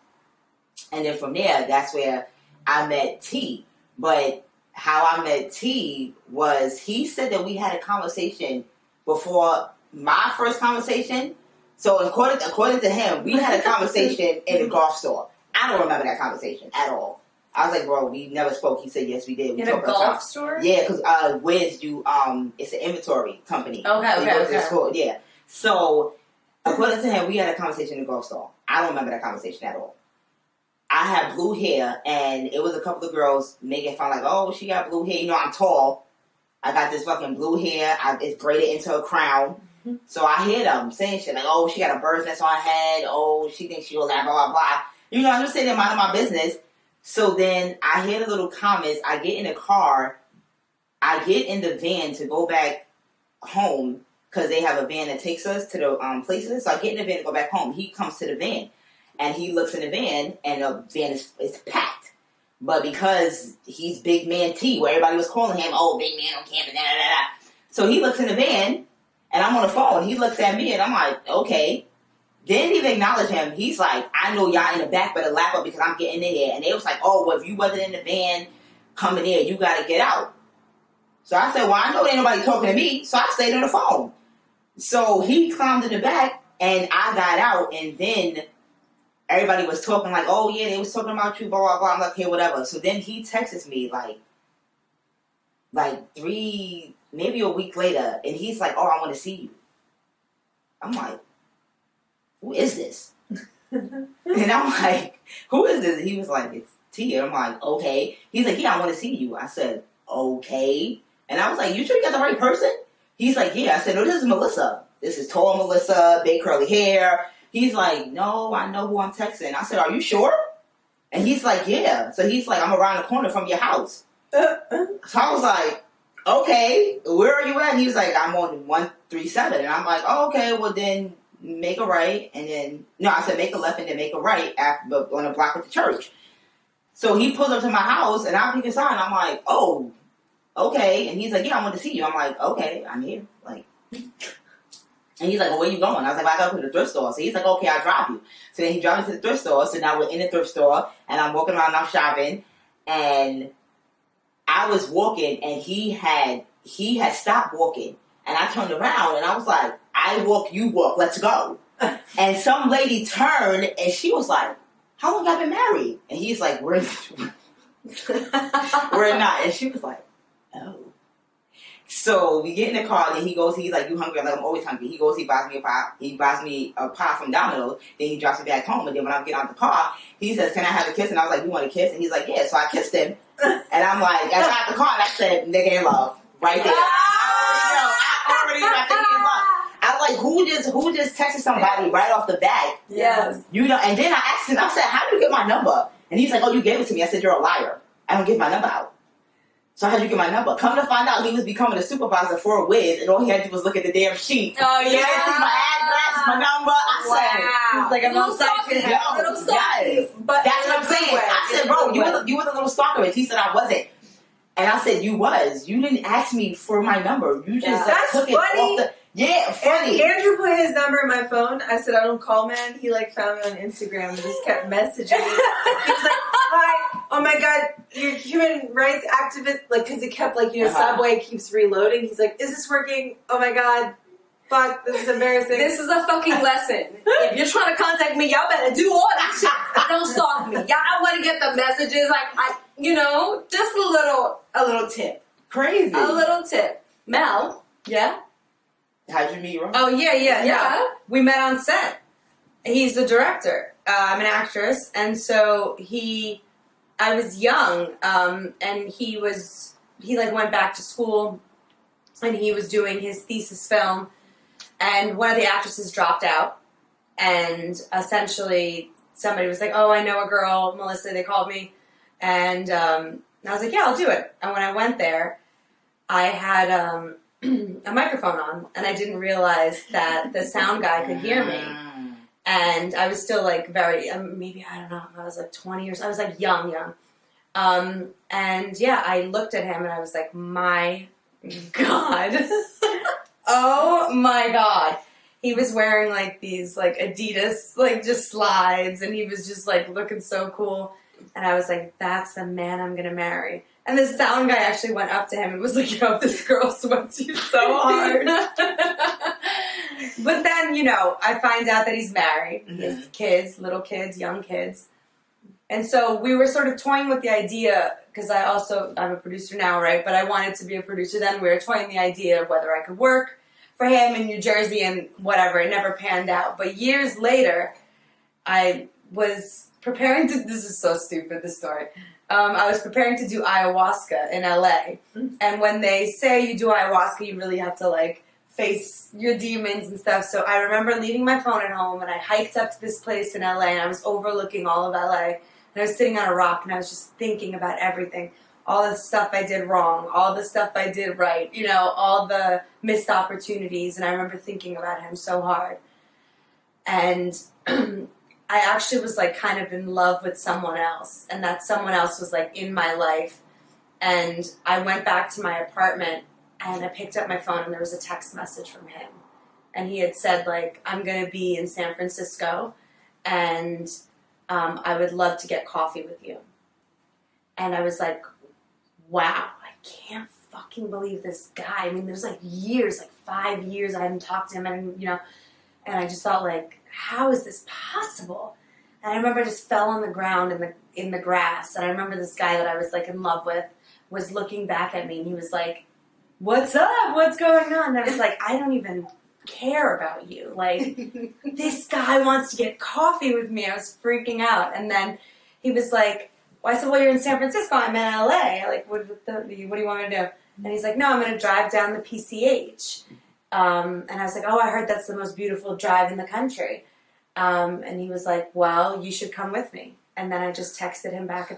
And then from there, that's where I met T. But how I met T was he said that we had a conversation before my first conversation. So according to him, we had a conversation in a golf store. I don't remember that conversation at all. I was like, "Bro, we never spoke." He said, "Yes, we did." In a golf store? Yeah, because Wiz, it's an inventory company. Okay. Yeah. So according to him, we had a conversation in a golf store. I don't remember that conversation at all. I had blue hair, and it was a couple of girls making fun, like, "Oh, she got blue hair." I'm tall. I got this fucking blue hair. It's braided into a crown. Mm-hmm. So I hear them saying shit like, "Oh, she got a bird's nest on her head. Oh, she thinks she'll laugh, blah, blah, blah." I'm just sitting there minding my business. So then I hear the little comments. I get in the car. I get in the van to go back home because they have a van that takes us to the places. So I get in the van to go back home. He comes to the van, and he looks in the van, and the van is packed. But because he's Big Man T, where everybody was calling him, "Oh, Big Man on campus," da, da, da, da. So he looks in the van, and I'm on the phone. He looks at me, and I'm like, "Okay." Didn't even acknowledge him. He's like, "I know y'all in the back better lap up because I'm getting in here." And they was like, "Oh, well, if you wasn't in the van coming in, you got to get out." So I said, "Well, I know ain't nobody talking to me." So I stayed on the phone. So he climbed in the back, and I got out, and then everybody was talking like, "Oh, yeah, they was talking about you, blah, blah, blah." I'm like, "Okay, whatever." So then he texts me like maybe a week later, and he's like, "Oh, I want to see you." I'm like, "Who is this?" And I'm like, "Who is this?" And he was like, "It's Tia." I'm like, "Okay." He's like, "Yeah, I want to see you." I said, "Okay." And I was like, "You sure you got the right person?" He's like, "Yeah." I said, "No, this is Melissa. This is tall Melissa, big curly hair. He's like, no, I know who I'm texting. I said, are you sure? And he's like, yeah. So he's like, I'm around the corner from your house. So I was like, okay, where are you at? He was like, I'm on 137. And I'm like, oh, okay, well then make a right. And then, no, I said make a left and then make a right on a block with the church. So he pulls up to my house and I pick his sign. I'm like, oh, okay. And he's like, yeah, I want to see you. I'm like, okay, I'm here. Like, and he's like, well, where you going? I was like, well, I got to go to the thrift store. So he's like, okay, I'll drive you. So then he drives me to the thrift store. So now we're in the thrift store and I'm walking around, I'm shopping. And I was walking and he had stopped walking. And I turned around and I was like, I walk, you walk, let's go. And some lady turned and she was like, how long have you been married? And he's like, we're not. And she was like, oh. So we get in the car, and then he goes, he's like, you hungry? I'm like, I'm always hungry. He goes, he buys me a pie. He buys me a pie from Domino's. Then he drops me back home. And then when I get out the car, he says, can I have a kiss? And I was like, you want a kiss? And he's like, yeah. So I kissed him. And I'm like, I got out the car, and I said, nigga in love. Right there. I already know nigga in love. I was like, who just texted somebody right off the bat? Yes. You know, and then I asked him, I said, how did you get my number? And he's like, oh, you gave it to me. I said, you're a liar. I don't give my number out. So how did you get my number? Come to find out, he was becoming a supervisor for a Wiz, and all he had to do was look at the damn sheet. Oh, yeah. He didn't see my address, my number. I said, He's like, I'm Little outside. stalker. Little stalker. yes. But That's what I'm saying. I said, bro, you was a little stalkerist. He said I wasn't. And I said, you was. You didn't ask me for my number. You just That's took it funny. off the... Yeah, funny. And Andrew put his number in my phone. I said, I don't call, man. He, like, found me on Instagram and just kept messaging me. He was like, hi, oh my God, you're human rights activist. Like, because it kept, like, you know, Subway keeps reloading. He's like, is this working? Oh my God. Fuck, this is embarrassing. this is a fucking lesson. If you're trying to contact me, y'all better do all that shit. Don't stalk me. Y'all want to get the messages. Like, you know, just a little tip. Crazy. A little tip. Mel, yeah? How'd you meet Ron? Oh, yeah. Yeah. We met on set. He's the director. I'm an actress. And so I was young, and he went back to school, and he was doing his thesis film, and one of the actresses dropped out, and essentially somebody was like, oh, I know a girl, Melissa, they called me, and I was like, yeah, I'll do it. And when I went there, I had a microphone on, and I didn't realize that the sound guy could hear me. And I was still like very, maybe, I don't know, I was like 20 years, I was like young. And yeah, I looked at him and I was like, my God. Oh my God. He was wearing like these like Adidas, like just slides, and he was just like looking so cool. And I was like, that's the man I'm going to marry. And this sound guy actually went up to him and was like, yo, this girl sweats you so hard. But then, you know, I find out that he's married. He has kids, little kids, young kids. And so we were sort of toying with the idea, because I'm a producer now, right? But I wanted to be a producer then. We were toying the idea of whether I could work for him in New Jersey and whatever. It never panned out. But years later, I was preparing to, this is so stupid, this story. I was preparing to do ayahuasca in LA. And when they say you do ayahuasca, you really have to like face your demons and stuff. So I remember leaving my phone at home, and I hiked up to this place in LA, and I was overlooking all of LA. And I was sitting on a rock, and I was just thinking about everything. All the stuff I did wrong, all the stuff I did right, you know, all the missed opportunities. And I remember thinking about him so hard. And I actually was like kind of in love with someone else, and that someone else was like in my life. And I went back to my apartment, and I picked up my phone, and there was a text message from him. And he had said, like, I'm going to be in San Francisco, and I would love to get coffee with you. And I was like, wow, I can't fucking believe this guy. I mean, there was like years, like 5 years I hadn't talked to him, and, you know, and I just thought, like, how is this possible? And I remember I just fell on the ground in the grass, and I remember this guy that I was like in love with was looking back at me, and he was like, what's up? What's going on? And I was like, I don't even care about you. Like, this guy wants to get coffee with me. I was freaking out. And then he was like, well, I said, well, you're in San Francisco. I'm in LA. Like, what do you want me to do? And he's like, no, I'm going to drive down the PCH. And I was like, oh, I heard that's the most beautiful drive in the country. And he was like, well, you should come with me. And then I just texted him back a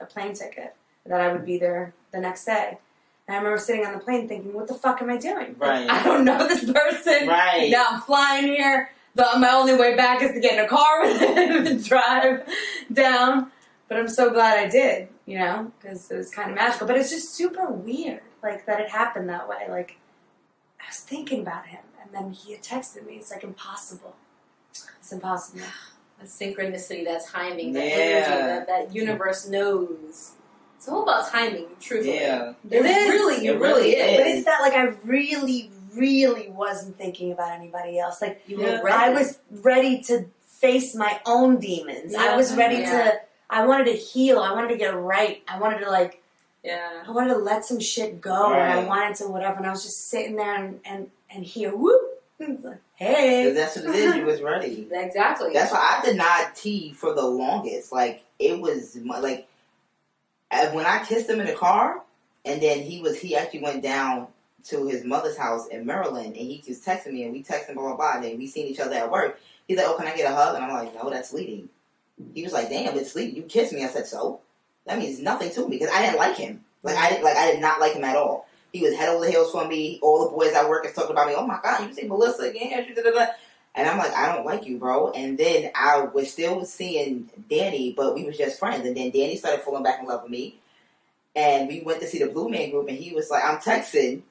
plane ticket, that I would be there the next day. And I remember sitting on the plane thinking, what the fuck am I doing? Right. I don't know this person. Right. Now I'm flying here. My only way back is to get in a car with him and drive down. But I'm so glad I did, you know, because it was kind of magical. But it's just super weird, like, that it happened that way. Like, I was thinking about him, and then he had texted me. It's like impossible. It's impossible. The synchronicity, that timing, that Yeah. energy, that universe knows. It's all about timing, truthfully. Yeah. It is. It really is. But it's that, like, I really, really wasn't thinking about anybody else. Like, You were ready. I was ready to face my own demons. I Yeah. was ready Yeah. to, I wanted to heal. I wanted to get right. I wanted to, like, Yeah. I wanted to let some shit go. And I Right. wanted to whatever. And I was just sitting there and hear, whoop. It's like, hey. That's what it is. You was ready. Exactly. That's why I denied T for the longest. Like, it was like when I kissed him in the car, and then he actually went down to his mother's house in Maryland, and he just texted me, and we texted blah blah blah, and then we seen each other at work. He's like, "Oh, can I get a hug?" And I'm like, "No, that's leading." He was like, "Damn, it's leading. You kissed me." I said, "So?" That means nothing to me because I didn't like him. I did not like him at all. He was head over the heels for me. All the boys at work is talking about me. Oh my God, you see Melissa again? And I'm like, I don't like you, bro. And then I was still seeing Danny, but we was just friends. And then Danny started falling back in love with me. And we went to see the Blue Man Group, and he was like, I'm texting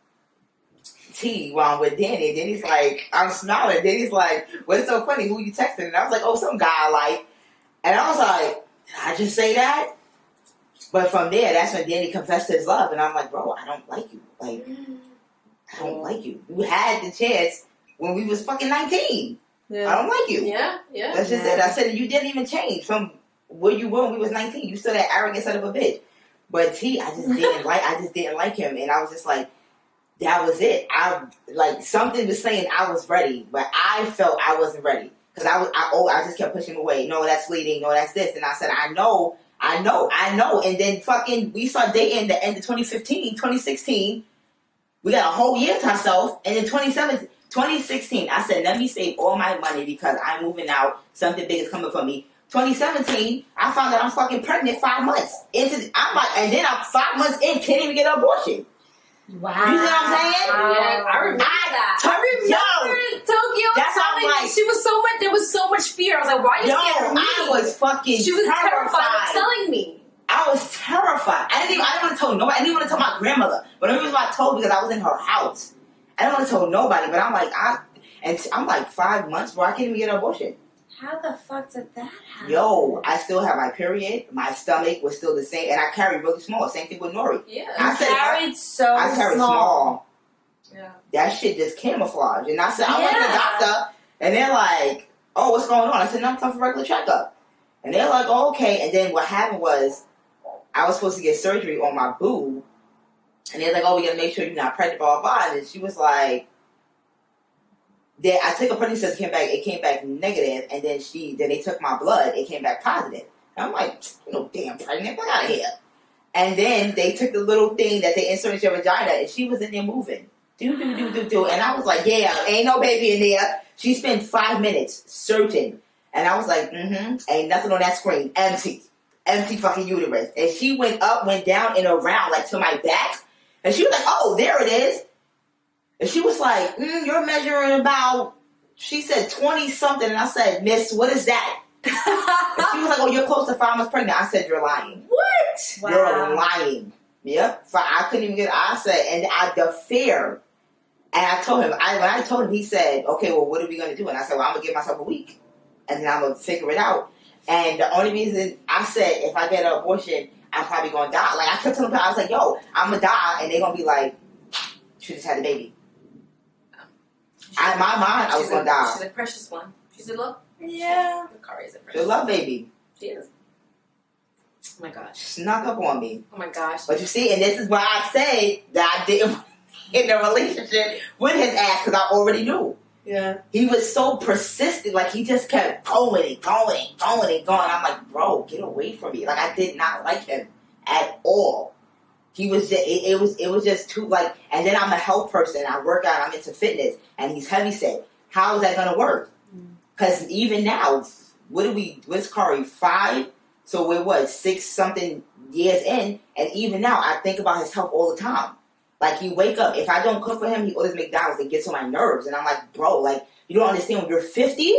T while I'm with Danny. And then he's like, I'm smiling. Then he's like, what's so funny? Who you texting? And I was like, oh, some guy I like. And I was like, did I just say that? But from there, that's when Danny confessed his love. And I'm like, bro, I don't like you. Like, I don't like you. You had the chance when we was fucking 19. Yeah. I don't like you. Yeah, yeah. That's just it. I said, you didn't even change from where you were when we was 19. You still that arrogant son of a bitch. But T, I just didn't like him. And I was just like, that was it. Something was saying I was ready, but I felt I wasn't ready. Because I just kept pushing him away. No, that's fleeting. No, that's this. And I said, I know. And then fucking, we started dating the end of 2015, 2016. We got a whole year to ourselves. And then 2016, I said, let me save all my money because I'm moving out. Something big is coming for me. 2017, I found out I'm fucking pregnant 5 months into. And then I'm 5 months in, can't even get an abortion. Wow. You know what I'm saying? Yeah, I remember that. I remember Tokyo That's how telling I'm me she was so much. There was so much fear. I was like, "Why are you scared of me?" I was fucking. She was terrified terrified of telling me. I was terrified. I didn't want to tell nobody. I didn't want to tell my grandmother. But the reason why I told because I was in her house. I didn't want to tell nobody. But I'm like 5 months, bro. I can't even get an abortion. How the fuck did that happen? Yo, I still have my period. My stomach was still the same, and I carry really small. Same thing with Nori. Yeah. I said carried so I carry small. Yeah. That shit just camouflage. And I said, I went to the Yeah. doctor, and they're like, oh, what's going on? I said, no, I'm coming for a regular checkup. And they're like, oh, okay. And then what happened was, I was supposed to get surgery on my boob, and they're like, oh, we gotta make sure you're not pregnant, blah, blah, blah. And she was like, I took a pregnancy test, it came back negative, and then they took my blood, it came back positive. And I'm like, you know, damn pregnant, get out of here. And then they took the little thing that they insert in your vagina, and she was in there moving. Do. And I was like, yeah, ain't no baby in there. She spent 5 minutes searching. And I was like, ain't nothing on that screen. Empty fucking uterus. And she went up, went down, and around, like to my back. And she was like, oh, there it is. And she was like, you're measuring about, she said 20 something. And I said, miss, what is that? And she was like, oh, you're close to 5 months pregnant. I said, you're lying. What? Wow. You're lying. Yep. I couldn't even I said, and the fear. And I told him, when I told him, he said, okay, well, what are we going to do? And I said, well, I'm going to give myself a week. And then I'm going to figure it out. And the only reason I said, if I get an abortion, I'm probably going to die. Like, I kept telling them, I was like, yo, I'm going to die. And they're going to be like, she just had a baby. In my mind, I was going to die. She's a precious one. She's a love. Yeah. Kari is a She's precious a love baby. She is. Oh my gosh. Snuck up on me. Oh my gosh. But you see, and this is why I say that I didn't in a relationship with his ass because I already knew. Yeah. He was so persistent, like he just kept going. I'm like, bro, get away from me. Like I did not like him at all. He was just, it was just too like. And then I'm a health person. I work out. I'm into fitness, and he's heavy set. How is that gonna work? Because even now, what's Corey, 5? So we're 6-something years in, and even now I think about his health all the time. Like, he wake up, if I don't cook for him, he orders McDonald's. It gets on my nerves, and I'm like, bro, like, you don't understand, when you're 50,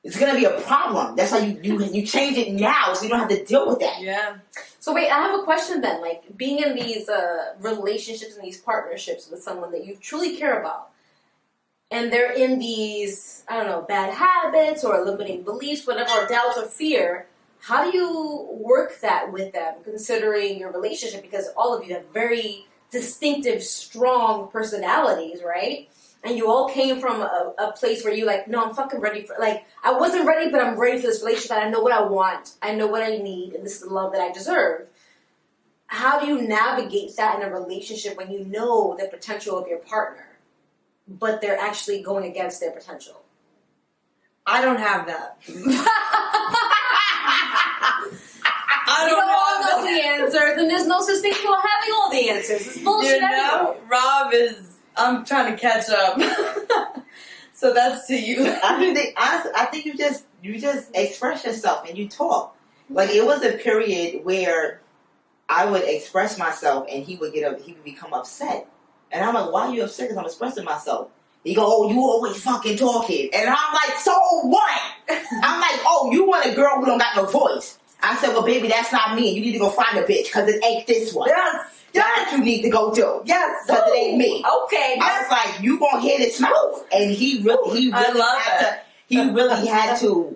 it's gonna be a problem. That's why you change it now, so you don't have to deal with that. Yeah. So wait, I have a question then. Like, being in these relationships and these partnerships with someone that you truly care about, and they're in these, I don't know, bad habits or limiting beliefs, whatever, or doubts or fear, how do you work that with them, considering your relationship? Because all of you have very distinctive, strong personalities, right? And you all came from a place where you're like, no, I'm fucking ready for, like, I wasn't ready, but I'm ready for this relationship, and I know what I want, I know what I need, and this is the love that I deserve. How do you navigate that in a relationship when you know the potential of your partner, but they're actually going against their potential? I don't have that. I You don't don't all have know the answers, and there's no such thing as having all the answers. It's bullshit. You know, Rob is, I'm trying to catch up. So that's to you. I think you just express yourself and you talk. Like, it was a period where I would express myself and he would become upset. And I'm like, why are you upset? Because I'm expressing myself. He go, oh, you always fucking talking. And I'm like, so what? I'm like, oh, you want a girl who don't got no voice. I said, well, baby, that's not me. You need to go find a bitch because it ain't this one. Yes. That's what you need to go do. Yes. Because it ain't me. Okay. I was like, you gonna hear this mouth. And he really had to.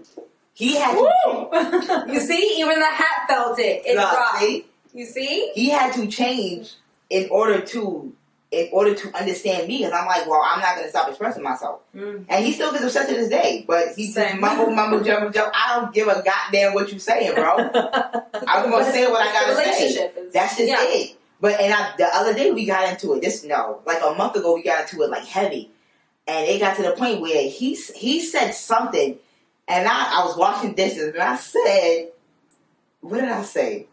You see, even the hat felt it. It dropped. See? You see? He had to change in order to understand me, because I'm like, well, I'm not gonna stop expressing myself. And he still gets upset to this day, but he just mumble, jumble. I don't give a goddamn what you saying, bro. I'm gonna say what I gotta say. That's just it. But the other day we got into it. Like a month ago we got into it like heavy, and it got to the point where he said something, and I was washing dishes, and I said, what did I say?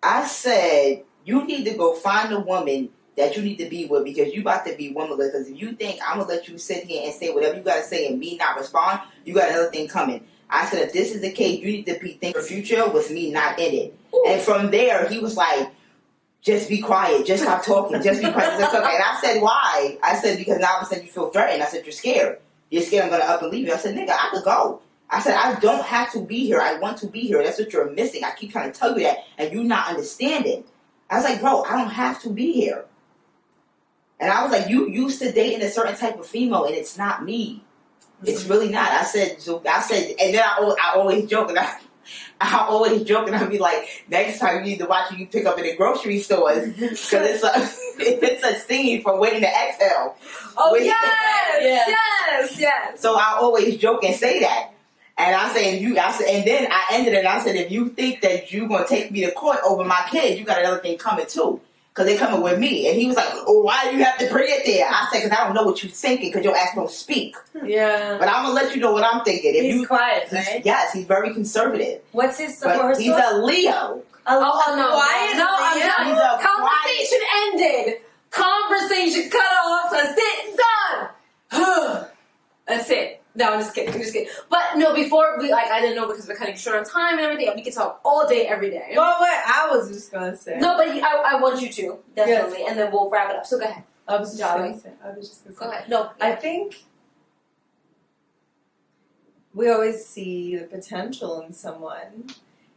I said, you need to go find a woman that you need to be with, because you about to be womanless. Because if you think I'm gonna let you sit here and say whatever you gotta say and me not respond, you got another thing coming. I said, if this is the case, you need to be thinking the future with me not in it. Ooh. And from there, he was like, just be quiet, just stop talking, just be quiet. And I said, why? I said, because now all of a sudden you feel threatened. I said, you're scared. You're scared I'm gonna up and leave you. I said, nigga, I could go. I said, I don't have to be here. I want to be here. That's what you're missing. I keep trying to tell you that, and you're not understanding. I was like, bro, I don't have to be here. And I was like, you used to dating a certain type of female, and it's not me. It's really not. I said, and then I always joke, and I'll be like, next time you need to watch you pick up in the grocery stores, because it's a scene from Waiting to Exhale. Oh, yes. So I always joke and say that. And I say, and then I ended it, and I said, if you think that you're going to take me to court over my kids, you got another thing coming too. Because they're coming with me. And he was like, oh, why do you have to bring it there? I said, because I don't know what you're thinking, because your ass don't speak. Yeah. But I'm going to let you know what I'm thinking. He's quiet, right? Yes, he's very conservative. What's his But he's a Leo. I'm done. Conversation ended. Conversation cut off. That's it. Done. That's it. No, I'm just kidding. But no, before I didn't know, because we're cutting short on time and everything. We can talk all day, every day. Well, wait, I was just gonna say. No, but I want you to, definitely, yes. And then we'll wrap it up. So go ahead. I was just gonna say. Go ahead. No, I think we always see the potential in someone,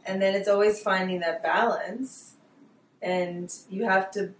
and then it's always finding that balance. And you have to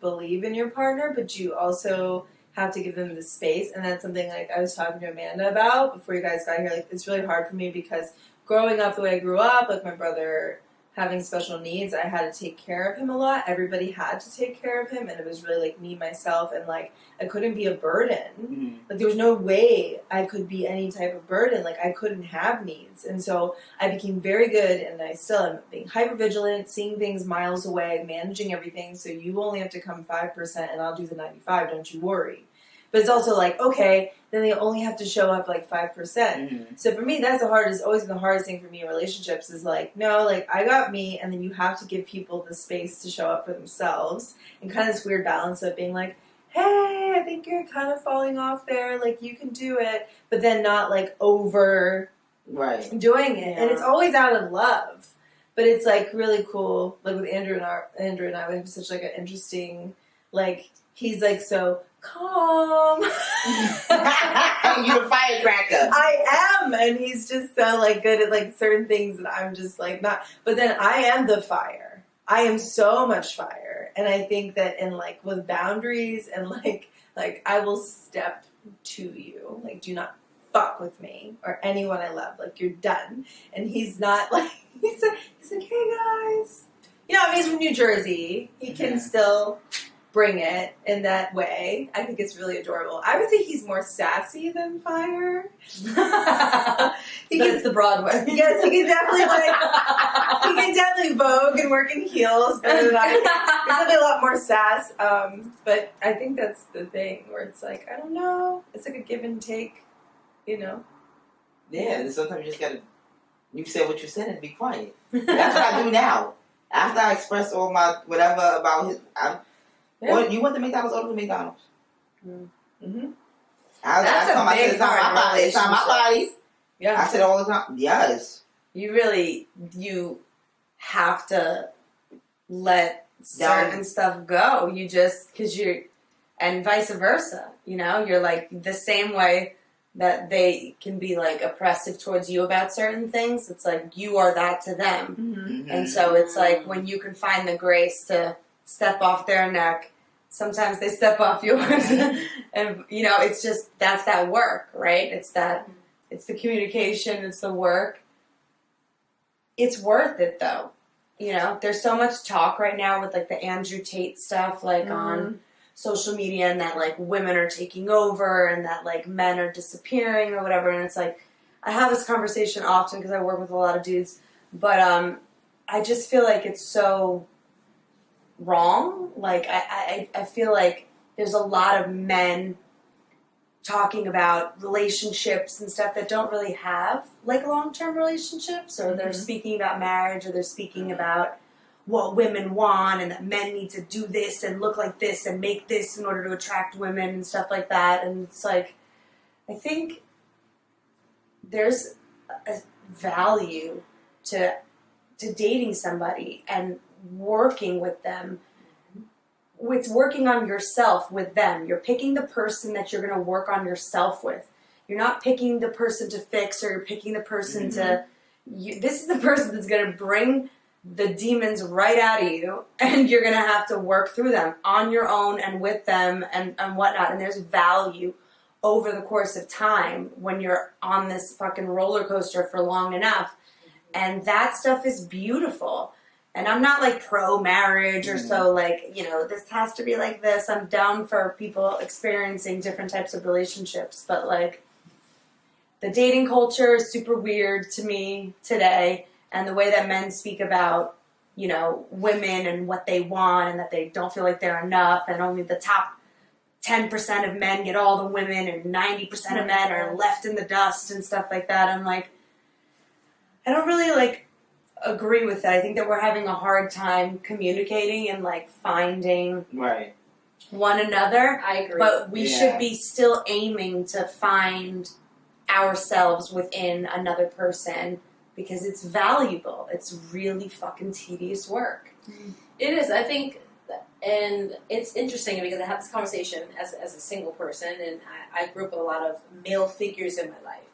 believe in your partner, but you also have to give them the space. And that's something I was talking to Amanda about before you guys got here. It's really hard for me because growing up the way I grew up, my brother having special needs, I had to take care of him a lot. Everybody had to take care of him, and it was really me, myself, and I couldn't be a burden. Mm-hmm. There was no way I could be any type of burden. I couldn't have needs. And so I became very good, and I still am being hyper vigilant, seeing things miles away, managing everything. So you only have to come 5% and I'll do the 95, don't you worry. But it's also okay, then they only have to show up 5%. Mm-hmm. So for me, that's always been the hardest thing for me in relationships is no, I got me, and then you have to give people the space to show up for themselves, and kind of this weird balance of being hey, I think you're kind of falling off there. Like, you can do it. But then not, like, over Right. doing it. Yeah. And it's always out of love. But it's, like, really cool. Like, with Andrew and I, we have such, like, an interesting, like, he's, like, so calm. You're a firecracker. I am, and he's just so like good at like certain things that I'm just like not. But then I am the fire. I am so much fire, and I think that in like with boundaries and like I will step to you. Like, do not fuck with me or anyone I love. Like, you're done. And he's not like he's like, hey guys. You know, I mean, he's from New Jersey. He can still bring it in that way. I think it's really adorable. I would say he's more sassy than fire. He gets the Broadway. Yes, he can definitely vogue and work in heels better than I do. There's definitely a lot more sass. But I think that's the thing where it's like, I don't know. It's like a give and take, you know? Yeah, sometimes you just gotta, you say what you said and be quiet. That's what I do now. After I express all my whatever about his, what, you went to McDonald's, order to McDonald's. Mm-hmm. That's a big part of It's on my body. Yeah. I said all the time, yes. You have to let certain stuff go. You just, because and vice versa, you know, you're like the same way that they can be like oppressive towards you about certain things. It's like you are that to them. Mm-hmm. And so it's like when you can find the grace to step off their neck, sometimes they step off yours. And, you know, it's just, that's that work, right? It's the communication, it's the work. It's worth it though. You know, there's so much talk right now with like the Andrew Tate stuff, like on social media, and that like women are taking over and that like men are disappearing or whatever. And it's like, I have this conversation often because I work with a lot of dudes, but I just feel like it's so wrong. Like I feel like there's a lot of men talking about relationships and stuff that don't really have like long-term relationships, or they're speaking about marriage, or they're speaking about what women want and that men need to do this and look like this and make this in order to attract women and stuff like that. And it's like, I think there's a value to dating somebody and working with them. It's working on yourself with them. You're picking the person that you're going to work on yourself with. You're not picking the person to fix, or you're picking the person to... this is the person that's going to bring the demons right out of you, and you're going to have to work through them on your own and with them and whatnot. And there's value over the course of time when you're on this fucking roller coaster for long enough. And that stuff is beautiful. And I'm not like pro-marriage or so like, you know, this has to be like this. I'm down for people experiencing different types of relationships. But like, the dating culture is super weird to me today. And the way that men speak about, you know, women and what they want and that they don't feel like they're enough, and only the top 10% of men get all the women and 90% of men are left in the dust and stuff like that. I'm like, I don't really like agree with that. I think that we're having a hard time communicating and like finding one another. I agree. But we should be still aiming to find ourselves within another person, because it's valuable. It's really fucking tedious work. It is, I think, and it's interesting because I have this conversation as a single person, and I grew up with a lot of male figures in my life.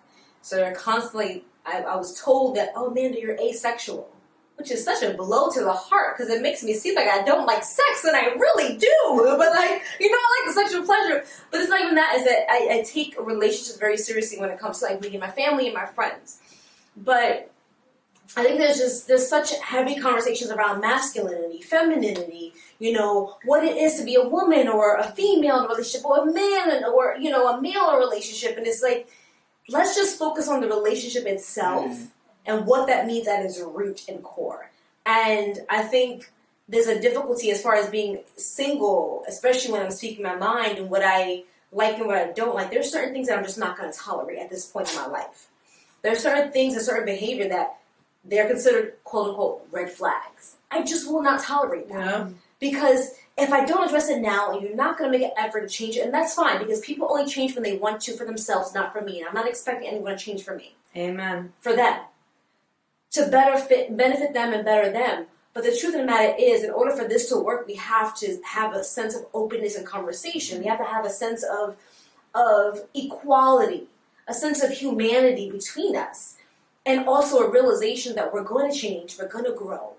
So they're constantly, I was told that, oh, Amanda, you're asexual, which is such a blow to the heart because it makes me seem like I don't like sex, and I really do. But like, you know, I like the sexual pleasure. But it's not even that. Is that I take relationships very seriously when it comes to like me and my family and my friends. But I think there's such heavy conversations around masculinity, femininity, you know, what it is to be a woman or a female in a relationship, or a man, or, you know, a male in a relationship. And it's like, let's just focus on the relationship itself and what that means at its root and core. And I think there's a difficulty as far as being single, especially when I'm speaking my mind and what I like and what I don't like. There's certain things that I'm just not going to tolerate at this point in my life. There are certain things and certain behavior that they're considered, quote unquote, red flags. I just will not tolerate that. Yeah. Because if I don't address it now, and you're not going to make an effort to change it, and that's fine, because people only change when they want to for themselves, not for me. And I'm not expecting anyone to change for me. Amen. For them. To benefit them and better them. But the truth of the matter is, in order for this to work, we have to have a sense of openness and conversation. We have to have a sense of equality, a sense of humanity between us, and also a realization that we're going to change, we're going to grow.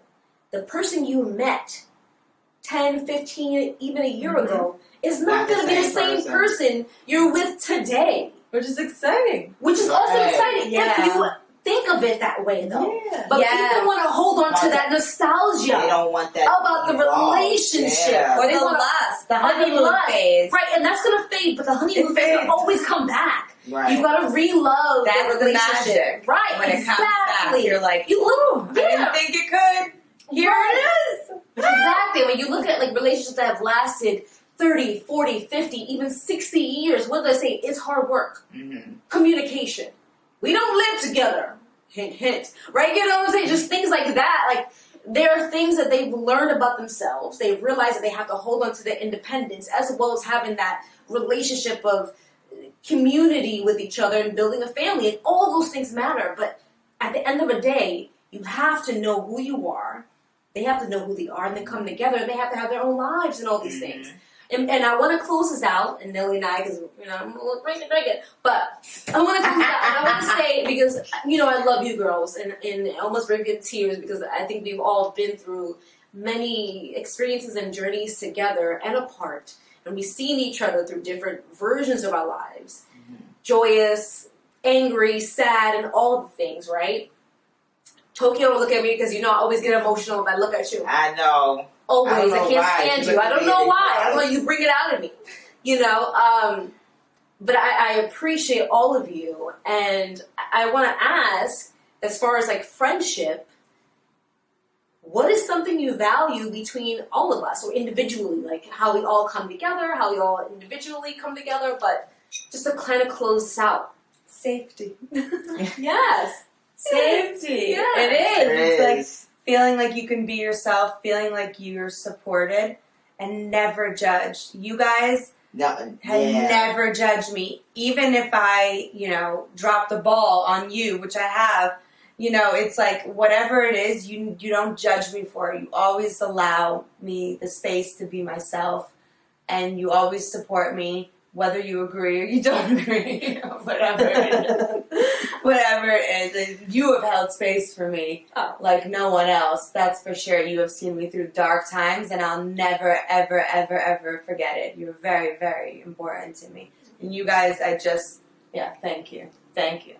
The person you met 10, 15, even a year ago is not going to be the same person you're with today. Which is exciting. Which is also exciting Yeah. if you think of it that way, though. Yeah. But Yes. people want to hold on to that nostalgia They don't want that about the involved. relationship. Yeah. Or They the wanna- lust, the or the honeymoon lust. phase. Right, and that's going to fade, but the honeymoon It phase fades. will always come back. Right. You've got to re-love That's the the relationship. magic. Right, When it comes back, exactly. you're like, You look, I didn't think it could. Here it is. Exactly. When you look at like relationships that have lasted 30, 40, 50, even 60 years, what do I say? It's hard work. Mm-hmm. Communication. We don't live together. Hint, hint. Right? You know what I'm saying? Just things like that. Like, there are things that they've learned about themselves. They've realized that they have to hold on to their independence, as well as having that relationship of community with each other and building a family. And all those things matter. But at the end of the day, you have to know who you are. They have to know who they are, and they come together, and they have to have their own lives and all these things. And I want to close this out, and Nelly and I, because, I'm a little break it, but I want to close out, and I want to say, because, I love you girls, and it almost brings me to tears, because I think we've all been through many experiences and journeys together and apart, and we've seen each other through different versions of our lives, joyous, angry, sad, and all the things, right? Tokyo will look at me because I always get emotional if I look at you. I know. Always. I don't know I can't why. stand You you. look I at don't me know and why. cry. I don't know. You bring it out of me. But I appreciate all of you. And I want to ask, as far as like friendship, what is something you value between all of us or individually? Like how we all come together, how we all individually come together. But just to kind of close this out. Safety. Yes. Safety. Yes. It is. It It's like is. feeling like you can be yourself, feeling like you're supported, and never judged. You guys No, have yeah. never judged me. Even if I, drop the ball on you, which I have, it's like whatever it is, you don't judge me for it. You always allow me the space to be myself, and you always support me, whether you agree or you don't agree, whatever it is. Whatever it is. And you have held space for me like no one else. That's for sure. You have seen me through dark times, and I'll never, ever, ever, ever forget it. You're very, very important to me. And you guys, thank you. Thank you.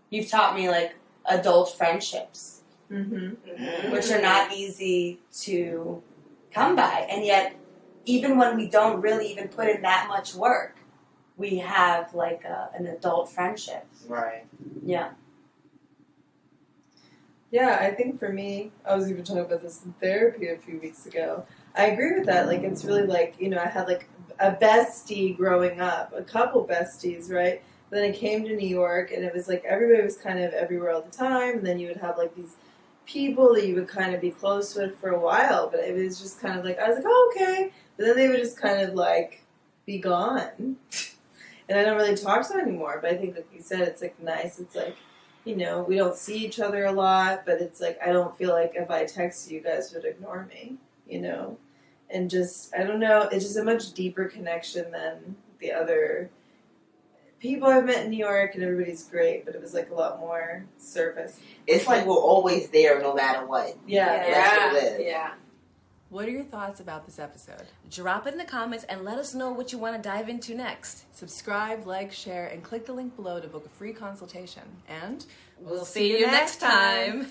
You've taught me like adult friendships, which are not easy to come by. And yet, even when we don't really even put in that much work, we have like an adult friendship. Right. Yeah. Yeah, I think for me, I was even talking about this in therapy a few weeks ago. I agree with that. Like, it's really like, I had like a bestie growing up, a couple besties, right? But then I came to New York, and it was like everybody was kind of everywhere all the time, and then you would have like these people that you would kind of be close with for a while, but it was just kind of like, I was like, oh, okay. But then they would just kind of like be gone. And I don't really talk to them anymore. But I think, like you said, it's like nice. It's like, we don't see each other a lot, but it's like I don't feel like if I text you guys would ignore me, And just, I don't know, it's just a much deeper connection than the other people I've met in New York, and everybody's great, but it was like a lot more surface. It's like we're always there no matter what. Yeah. That's what it is. Yeah. What are your thoughts about this episode? Drop it in the comments and let us know what you want to dive into next. Subscribe, like, share, and click the link below to book a free consultation. And We'll see you next time.